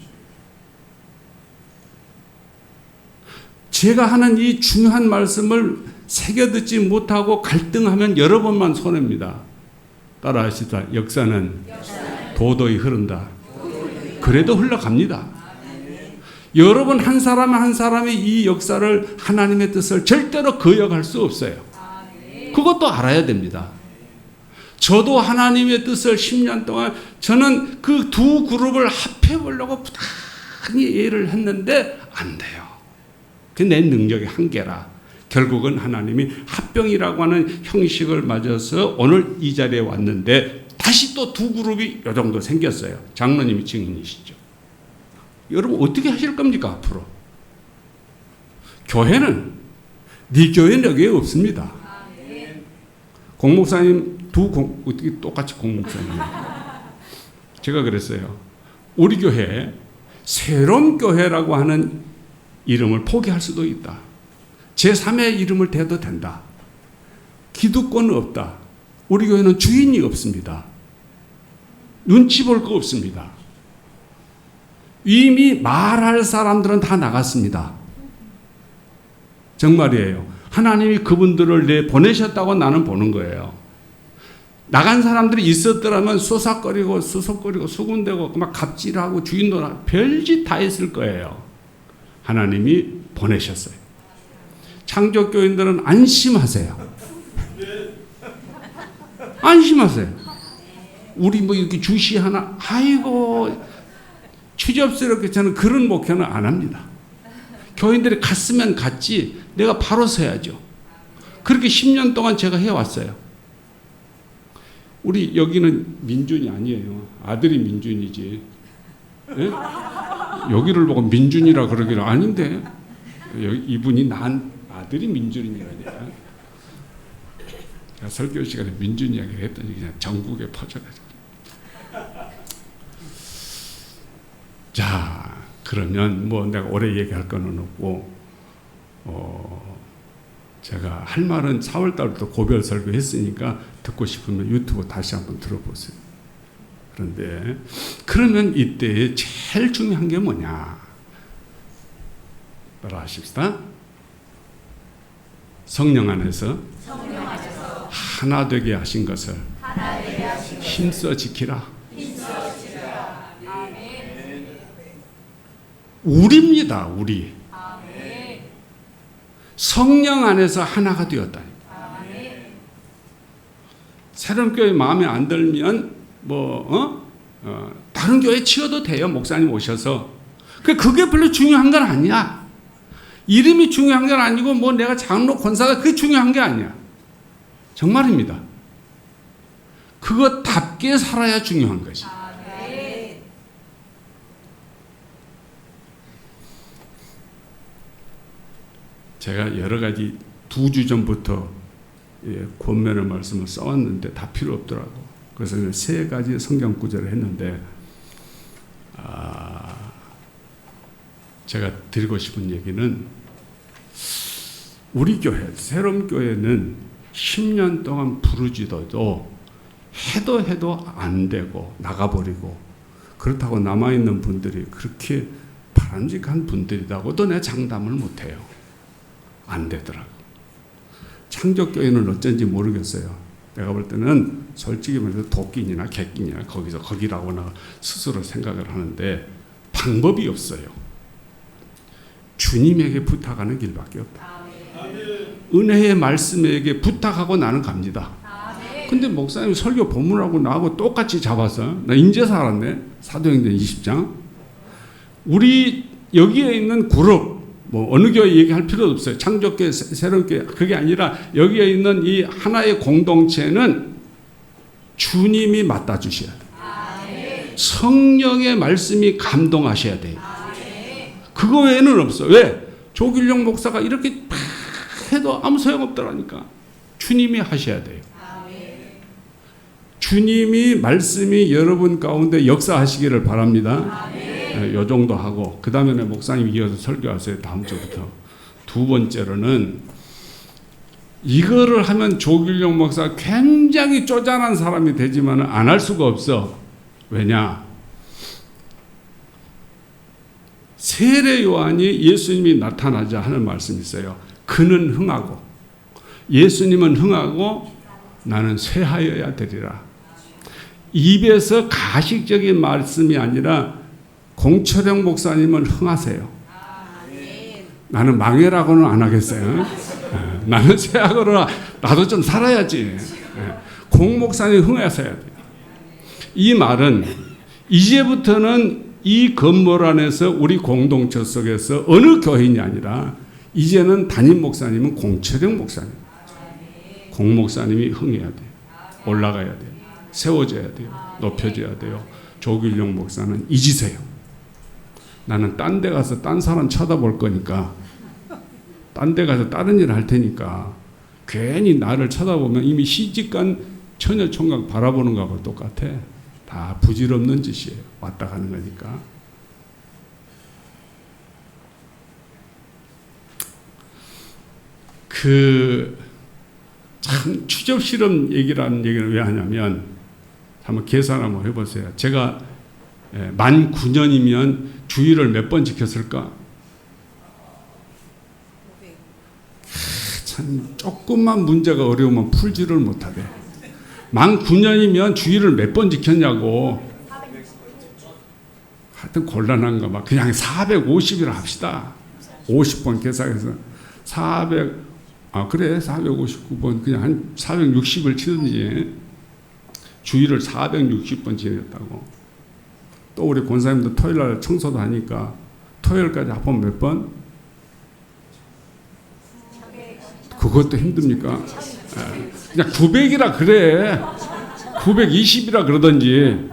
S1: 제가 하는 이 중요한 말씀을 새겨듣지 못하고 갈등하면 여러 번만 손해입니다. 따라하시다. 역사는 도도히 흐른다. 그래도 흘러갑니다. 여러분 한 사람 한 사람이 이 역사를 하나님의 뜻을 절대로 거역할 수 없어요. 그것도 알아야 됩니다. 저도 하나님의 뜻을 10년 동안 저는 그 두 그룹을 합해보려고 부단히 일을 했는데 안 돼요. 그게 내 능력의 한계라. 결국은 하나님이 합병이라고 하는 형식을 맞아서 오늘 이 자리에 왔는데 다시 또 두 그룹이 이 정도 생겼어요. 장로님이 증인이시죠. 여러분 어떻게 하실 겁니까 앞으로? 교회는 네 교회는 여기에 없습니다. 공목사님 어떻게 똑같이 공목사님. 제가 그랬어요. 우리 교회 새로운 교회라고 하는 이름을 포기할 수도 있다. 제3의 이름을 대도 된다. 기득권은 없다. 우리 교회는 주인이 없습니다. 눈치 볼 거 없습니다. 이미 말할 사람들은 다 나갔습니다. 정말이에요. 하나님이 그분들을 내보내셨다고 나는 보는 거예요. 나간 사람들이 있었더라면 쏘삭거리고 수석거리고 수군대고 막 갑질하고 주인도 별짓 다 했을 거예요. 하나님이 보내셨어요. 창조교인들은 안심하세요. 안심하세요. 우리 뭐 이렇게 주시 하나, 아이고, 추접스럽게 저는 그런 목표는 안 합니다. 교인들이 갔으면 갔지, 내가 바로 서야죠. 그렇게 10년 동안 제가 해왔어요. 우리 여기는 민준이 아니에요. 아들이 민준이지. 예? 여기를 보고 민준이라 그러기는 아닌데, 이분이 난 아들이 민준이니까. 제가 설교 시간에 민준 이야기를 했더니 그냥 전국에 퍼져가지고. 자, 그러면 뭐 내가 오래 얘기할 거는 없고, 제가 할 말은 4월 달부터 고별 설교 했으니까 듣고 싶으면 유튜브 다시 한번 들어보세요. 그런데 그러면 이때 제일 중요한 게 뭐냐? 따라 하십시다. 성령 안에서 하나 되게 하신 것을 힘써 지키라. 우리입니다. 우리. 성령 안에서 하나가 되었다니. 새로운 교회 마음에 안 들면 다른 교회 치워도 돼요. 목사님 오셔서. 그게 별로 중요한 건 아니야. 이름이 중요한 건 아니고 뭐 내가 장로 권사가 그게 중요한 게 아니야. 정말입니다. 그것답게 살아야 중요한 것이. 제가 여러 가지 2주 전부터 권면의 말씀을 써왔는데 다 필요 없더라고. 그래서 3가지 성경 구절을 했는데 제가 드리고 싶은 얘기는 우리 교회, 새로운 교회는 10년 동안 부르짖어도 해도 안 되고 나가버리고 그렇다고 남아있는 분들이 그렇게 바람직한 분들이라고도 내가 장담을 못해요. 안 되더라고. 창조교회는 어쩐지 모르겠어요. 내가 볼 때는 솔직히 말해서 도끼니나 객기니나 거기라고 나 스스로 생각을 하는데 방법이 없어요. 주님에게 부탁하는 길밖에 없다. 은혜의 말씀에게 부탁하고 나는 갑니다. 근데 목사님 설교 본문하고 나하고 똑같이 잡아서 나 인제 살았네. 사도행전 20장. 우리 여기에 있는 그룹 뭐 어느 교회 얘기할 필요도 없어요. 창조교회, 새로운 교회 그게 아니라 여기에 있는 이 하나의 공동체는 주님이 맡아 주셔야 돼요. 성령의 말씀이 감동하셔야 돼요. 그거 외에는 없어. 왜? 조길용 목사가 이렇게 해도 아무 소용없더라니까. 주님이 하셔야 돼요. 주님이 말씀이 여러분 가운데 역사하시기를 바랍니다. 요 정도 하고 그 다음에 목사님 이어서 설교하세요. 다음 주부터. 2번째로는 이거를 하면 조길용 목사 굉장히 쪼잔한 사람이 되지만 안 할 수가 없어. 왜냐? 세례 요한이 예수님이 나타나자 하는 말씀이 있어요. 그는 흥하고 예수님은 흥하고 나는 쇠하여야 되리라. 입에서 가식적인 말씀이 아니라 공철영 목사님은 흥하세요. 나는 망해라고는 안 하겠어요. 나는 쇠하거나 나도 좀 살아야지. 공 목사님 흥하셔야 돼요. 이 말은 이제부터는 이 건물 안에서 우리 공동체 속에서 어느 교인이 아니라 이제는 담임 목사님은 공철영 목사님, 공 목사님이 흥해야 돼요. 올라가야 돼요. 세워져야 돼요. 높여져야 돼요. 조길용 목사는 잊으세요. 나는 딴 데 가서 딴 사람 쳐다볼 거니까, 딴 데 가서 다른 일을 할 테니까 괜히 나를 쳐다보면 이미 시집간 처녀 총각 바라보는 거하고 똑같아. 다 부질없는 짓이에요. 왔다 가는 거니까. 참 추적 실험 얘기라는 얘기를 왜 하냐면, 한번 계산 한번 해보세요. 제가 만 9년이면 주일을 몇 번 지켰을까? 참 조금만 문제가 어려우면 풀지를 못하대. 만 9년이면 주일을 몇 번 지켰냐고. 하여튼 곤란한가 봐. 그냥 450이라 합시다. 50번 계산해서 459번 그냥 한 460을 치든지 주일을 460번 지냈다고. 또 우리 권사님도 토요일날 청소도 하니까 토요일까지 합하면 몇 번? 그것도 힘듭니까? 그냥 900이라 그래. 920이라 그러든지.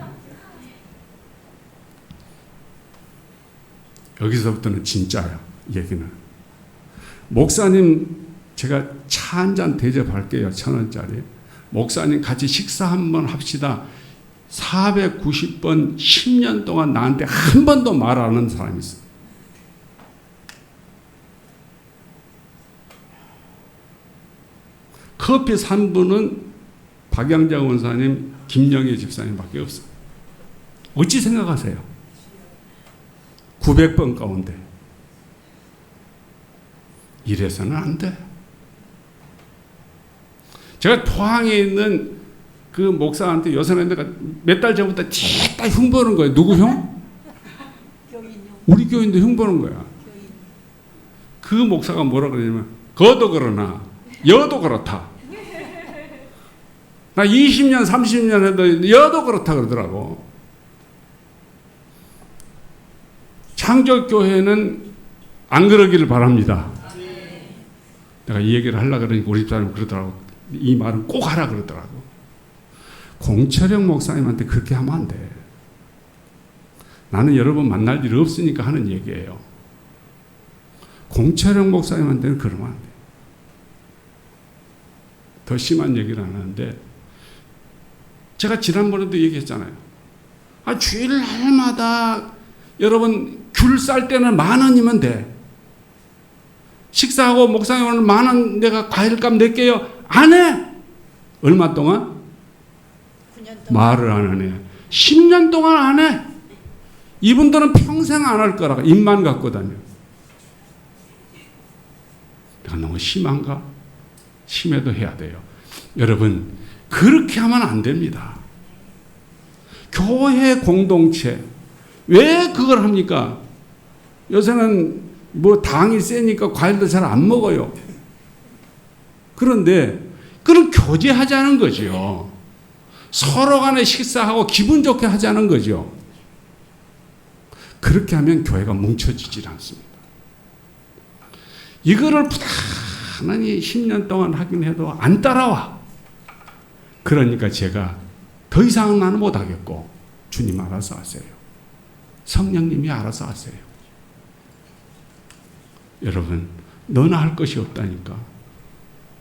S1: 여기서부터는 진짜야, 얘기는. 목사님, 제가 차 한 잔 대접할게요. 1,000원짜리. 목사님 같이 식사 한번 합시다. 490번 10년 동안 나한테 한 번도 말 안 하는 사람이 있어. 커피 산 분은 박양장 원사님, 김영애 집사님밖에 없어. 어찌 생각하세요? 900번 가운데. 이래서는 안 돼. 제가 포항에 있는 그 목사한테 요새는 내가 몇 달 전부터 진짜 흉보는 거예요. 누구 형? 우리 교인도 흉보는 거야. 그 목사가 뭐라 그러냐면, 거도 그러나 여도 그렇다. 나 20년 30년 해도 여도 그렇다 그러더라고. 창조교회는 안 그러기를 바랍니다. 내가 이 얘기를 하려고 그러니까 우리 집사람이 그러더라고. 이 말은 꼭 하라 그러더라고. 공철영 목사님한테 그렇게 하면 안 돼. 나는 여러분 만날 일 없으니까 하는 얘기예요. 공철영 목사님한테는 그러면 안 돼. 더 심한 얘기를 안 하는데, 제가 지난번에도 얘기했잖아요. 주일날마다 여러분 귤 쌀 때는 10,000원이면 돼. 식사하고 목사님 오늘 10,000원 내가 과일값 낼게요. 안 해. 얼마 동안?
S3: 9년 동안.
S1: 말을 안 하네. 10년 동안 안 해. 이분들은 평생 안 할 거라고 입만 갖고 다녀. 내가 너무 심한가? 심해도 해야 돼요. 여러분, 그렇게 하면 안 됩니다. 교회 공동체 왜 그걸 합니까? 요새는 뭐 당이 세니까 과일도 잘 안 먹어요. 그런데 그럼 교제하자는 거죠. 서로 간에 식사하고 기분 좋게 하자는 거죠. 그렇게 하면 교회가 뭉쳐지질 않습니다. 이거를 부단히 10년 동안 하긴 해도 안 따라와. 그러니까 제가 더 이상은 나는 못하겠고 주님 알아서 하세요. 성령님이 알아서 하세요. 여러분, 너나 할 것이 없다니까.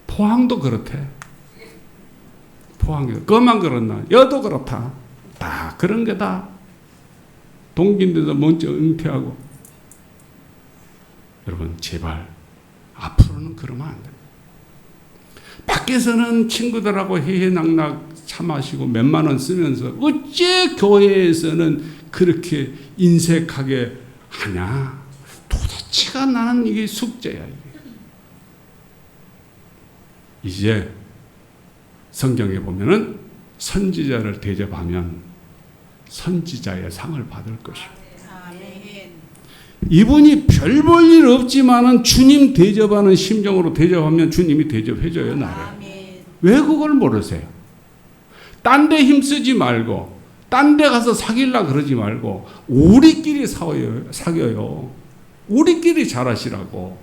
S1: 포항도 그렇대. 포항에도 그만 그렇나 여도 그렇다. 다 그런 게다. 동기인데도 먼저 은퇴하고. 여러분, 제발 앞으로는 그러면 안 됩니다. 밖에서는 친구들하고 해해낙낙 차 마시고 몇만 원 쓰면서 어째 교회에서는 그렇게 인색하게 하냐? 도대체가 나는 이게 숙제야. 이제 성경에 보면은 선지자를 대접하면 선지자의 상을 받을 것이고,
S3: 아멘.
S1: 이분이 별 볼 일 없지만은 주님 대접하는 심정으로 대접하면 주님이 대접해줘요, 나를.
S3: 아멘.
S1: 왜 그걸 모르세요? 딴 데 힘쓰지 말고, 딴 데 가서 사귀려 그러지 말고, 우리끼리 사귀어요. 우리끼리 잘하시라고.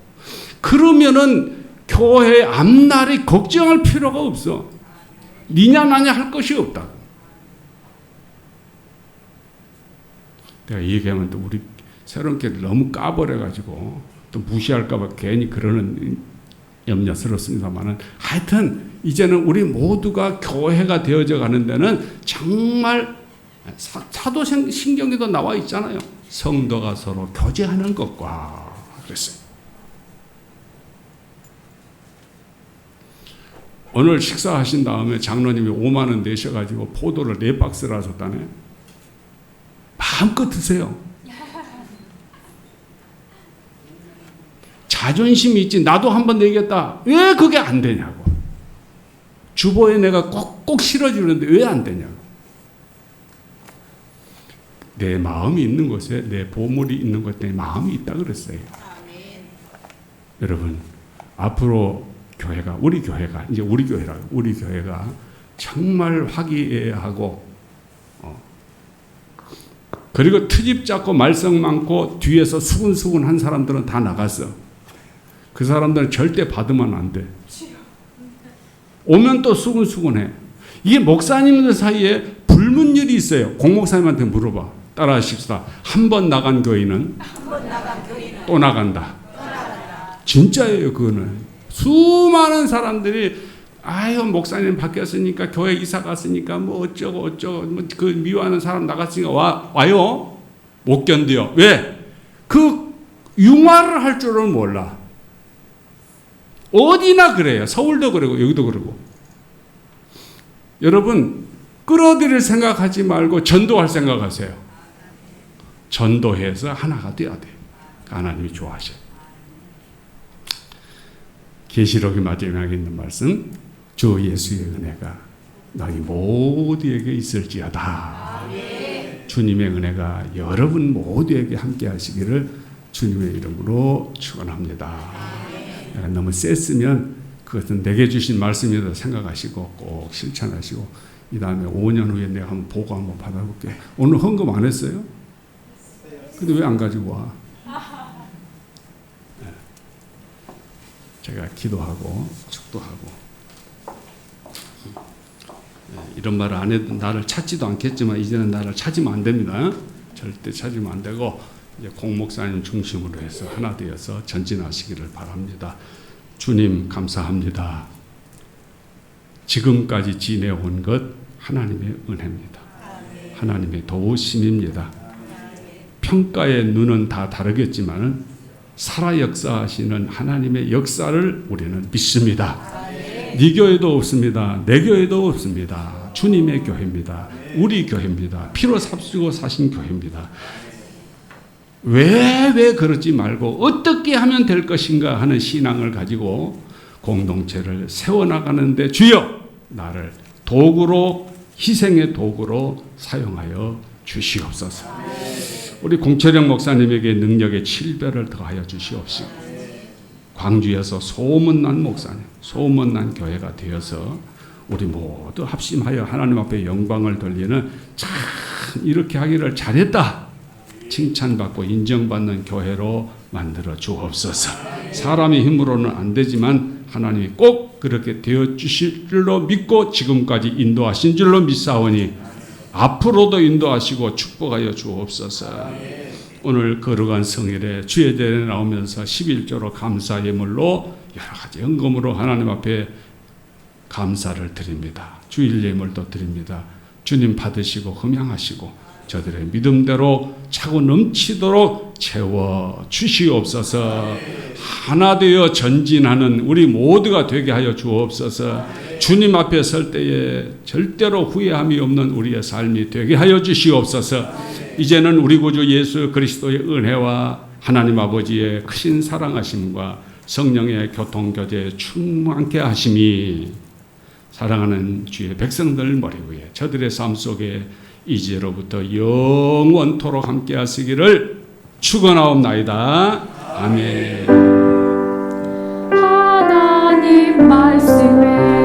S1: 그러면은 교회 앞날이 걱정할 필요가 없어. 니냐 나냐 할 것이 없다. 내가 이 얘기하면 또 우리 새로운 게 너무 까버려가지고 또 무시할까봐 괜히 그러는 염려스럽습니다만은, 하여튼 이제는 우리 모두가 교회가 되어져 가는 데는 정말 사도신경에도 나와 있잖아요. 성도가 서로 교제하는 것과 그랬어요. 오늘 식사하신 다음에 장로님이 5만 원 내셔가지고 포도를 4박스를 하셨다네. 마음껏 드세요. 자존심이 있지. 나도 한번 내겠다. 왜 그게 안 되냐고. 주보에 내가 꼭꼭 실어주는데 왜 안 되냐고. 내 마음이 있는 곳에 내 보물이 있는 곳에 내 마음이 있다 그랬어요.
S3: 아멘.
S1: 여러분, 앞으로 교회가, 우리 교회가 정말 화기애애하고, 그리고 트집 잡고 말썽 많고 뒤에서 수군수군한 사람들은 다 나갔어. 그 사람들은 절대 받으면 안 돼. 오면 또 수군수군해. 이게 목사님들 사이에 불문율이 있어요. 공목사님한테 물어봐. 따라하십시다. 한 번 나간 교인은 또 나간다. 진짜예요, 그거는. 수많은 사람들이 아유, 목사님 바뀌었으니까 교회 이사 갔으니까 뭐 어쩌고 뭐 그 미워하는 사람 나갔으니까 와요. 못 견뎌요. 왜? 그 융화를 할 줄은 몰라. 어디나 그래요. 서울도 그러고 여기도 그러고. 여러분, 끌어들일 생각하지 말고 전도할 생각하세요. 전도해서 하나가 돼야 돼. 하나님이 좋아하셔요. 계시록의 마지막에 있는 말씀, 주 예수의 은혜가 너희 모두에게 있을지어다. 주님의 은혜가 여러분 모두에게 함께 하시기를 주님의 이름으로 축원합니다. 너무 셌으면 그것은 내게 주신 말씀이다 생각하시고 꼭 실천하시고, 이 다음에 5년 후에 내가 한번 보고 한번 받아볼게. 오늘 헌금 안 했어요? 근데 왜 안 가지고 와? 제가 기도하고 축도하고, 이런 말을 안 해도 나를 찾지도 않겠지만 이제는 나를 찾으면 안 됩니다. 절대 찾으면 안 되고, 이제 공목사님 중심으로 해서 하나 되어서 전진하시기를 바랍니다. 주님 감사합니다. 지금까지 지내온 것 하나님의 은혜입니다. 하나님의 도우심입니다. 평가의 눈은 다 다르겠지만 살아 역사하시는 하나님의 역사를 우리는 믿습니다. 네 교회도 없습니다. 내 교회도 없습니다. 주님의 교회입니다. 우리 교회입니다. 피로 삽수고 사신 교회입니다. 왜 그러지 말고 어떻게 하면 될 것인가 하는 신앙을 가지고 공동체를 세워나가는데 주여 나를 도구로, 희생의 도구로 사용하여 주시옵소서. 우리 공철영 목사님에게 능력의 7배를 더하여 주시옵시고, 광주에서 소문난 목사님, 소문난 교회가 되어서 우리 모두 합심하여 하나님 앞에 영광을 돌리는, 참 이렇게 하기를 잘했다 칭찬받고 인정받는 교회로 만들어 주옵소서. 사람의 힘으로는 안 되지만 하나님이 꼭 그렇게 되어 주실 줄로 믿고 지금까지 인도하신 줄로 믿사오니 앞으로도 인도하시고 축복하여 주옵소서. 오늘 거룩한 성일에 주의 대에 나오면서 11조로 감사 예물로 여러 가지 헌금으로 하나님 앞에 감사를 드립니다. 주일 예물도 드립니다. 주님 받으시고 흠양하시고 저들의 믿음대로 차고 넘치도록 채워 주시옵소서. 하나 되어 전진하는 우리 모두가 되게 하여 주옵소서. 주님 앞에 설 때에 절대로 후회함이 없는 우리의 삶이 되게 하여 주시옵소서. 이제는 우리 구주 예수 그리스도의 은혜와 하나님 아버지의 크신 사랑하심과 성령의 교통교제 충만케 하심이 사랑하는 주의 백성들 머리 위에 저들의 삶 속에 이제로부터 영원토록 함께 하시기를 축원하옵나이다. 아멘.
S7: 하나님 말씀에